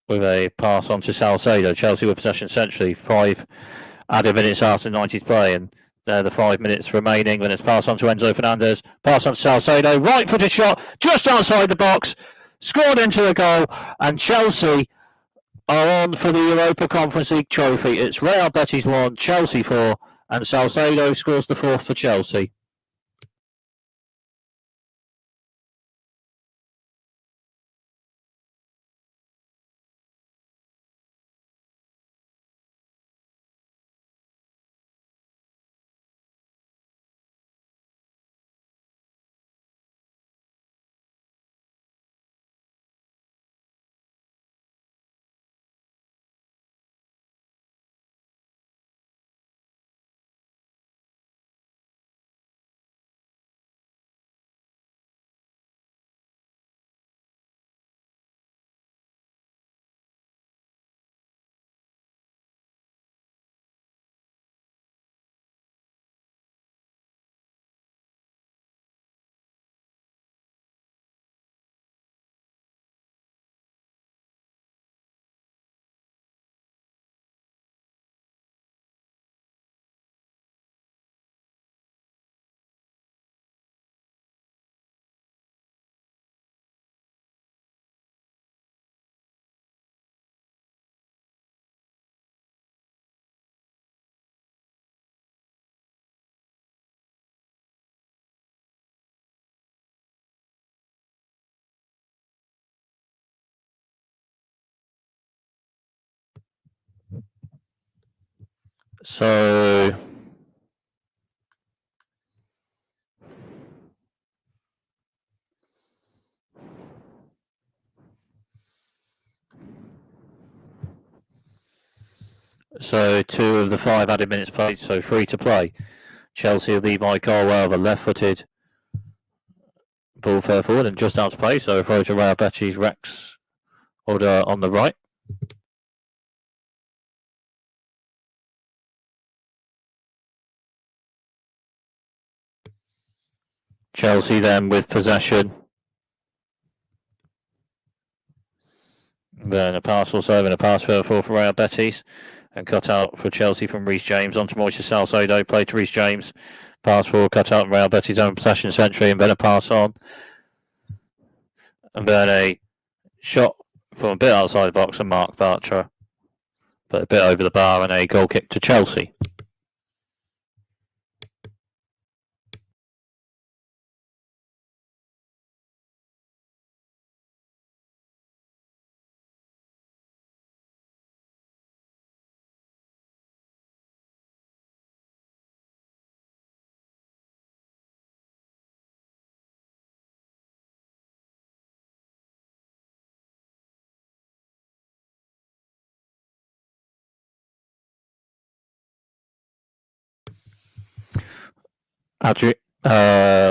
with a pass on to Salcedo. Chelsea with possession centrally. 5 added minutes after 90th play, and there the 5 minutes remaining. Then it's pass on to Enzo Fernandez. Pass on to Salcedo. Right footed shot just outside the box. Scored into the goal, and Chelsea are on for the Europa Conference League trophy. It's Real Betis 1, Chelsea 4, and Salcedo scores the 4th for Chelsea. So So 2 of the 5 added minutes played, so 3 to play. Chelsea of Levi Colwell, the left-footed ball fair forward and just out to play, so throw to Real Betis, Rex Order on the right. Chelsea then with possession. Then a pass also, and a pass further forward for Real Betis. And cut out for Chelsea from Reece James onto Moises Salcedo. Play to Reece James. Pass forward, cut out, and Real Betis own possession century, and then a pass on. And then a shot from a bit outside the box and Mark Bartra. But a bit over the bar and a goal kick to Chelsea.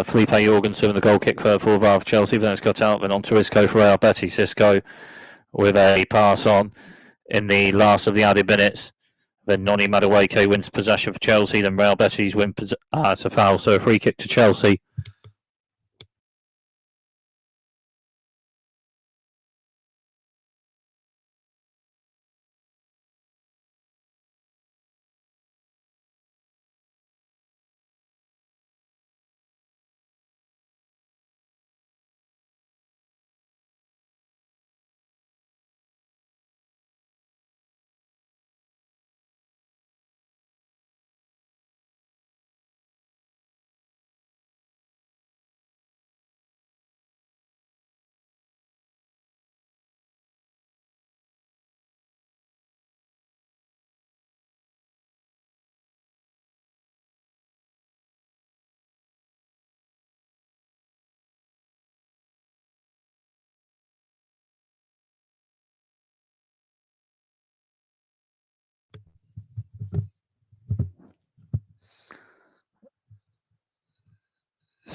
Felipe Jorgensen, the goal kick for Valve Chelsea, then it's cut out, then on to Isco for Real Betis. Isco with a pass on in the last of the added minutes. Then Noni Madueke wins possession for Chelsea, then Real Betis win it's a foul, so a free kick to Chelsea.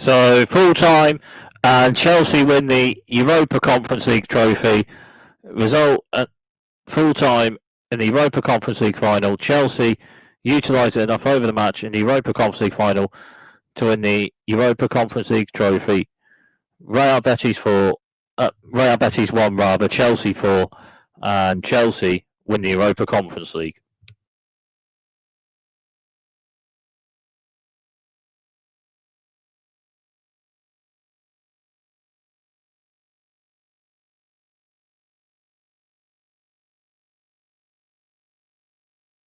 So full time, and Chelsea win the Europa Conference League trophy. Result at full time in the Europa Conference League final. Chelsea utilised it enough over the match in the Europa Conference League final to win the Europa Conference League trophy. Real Betis 1 rather, Chelsea 4, and Chelsea win the Europa Conference League.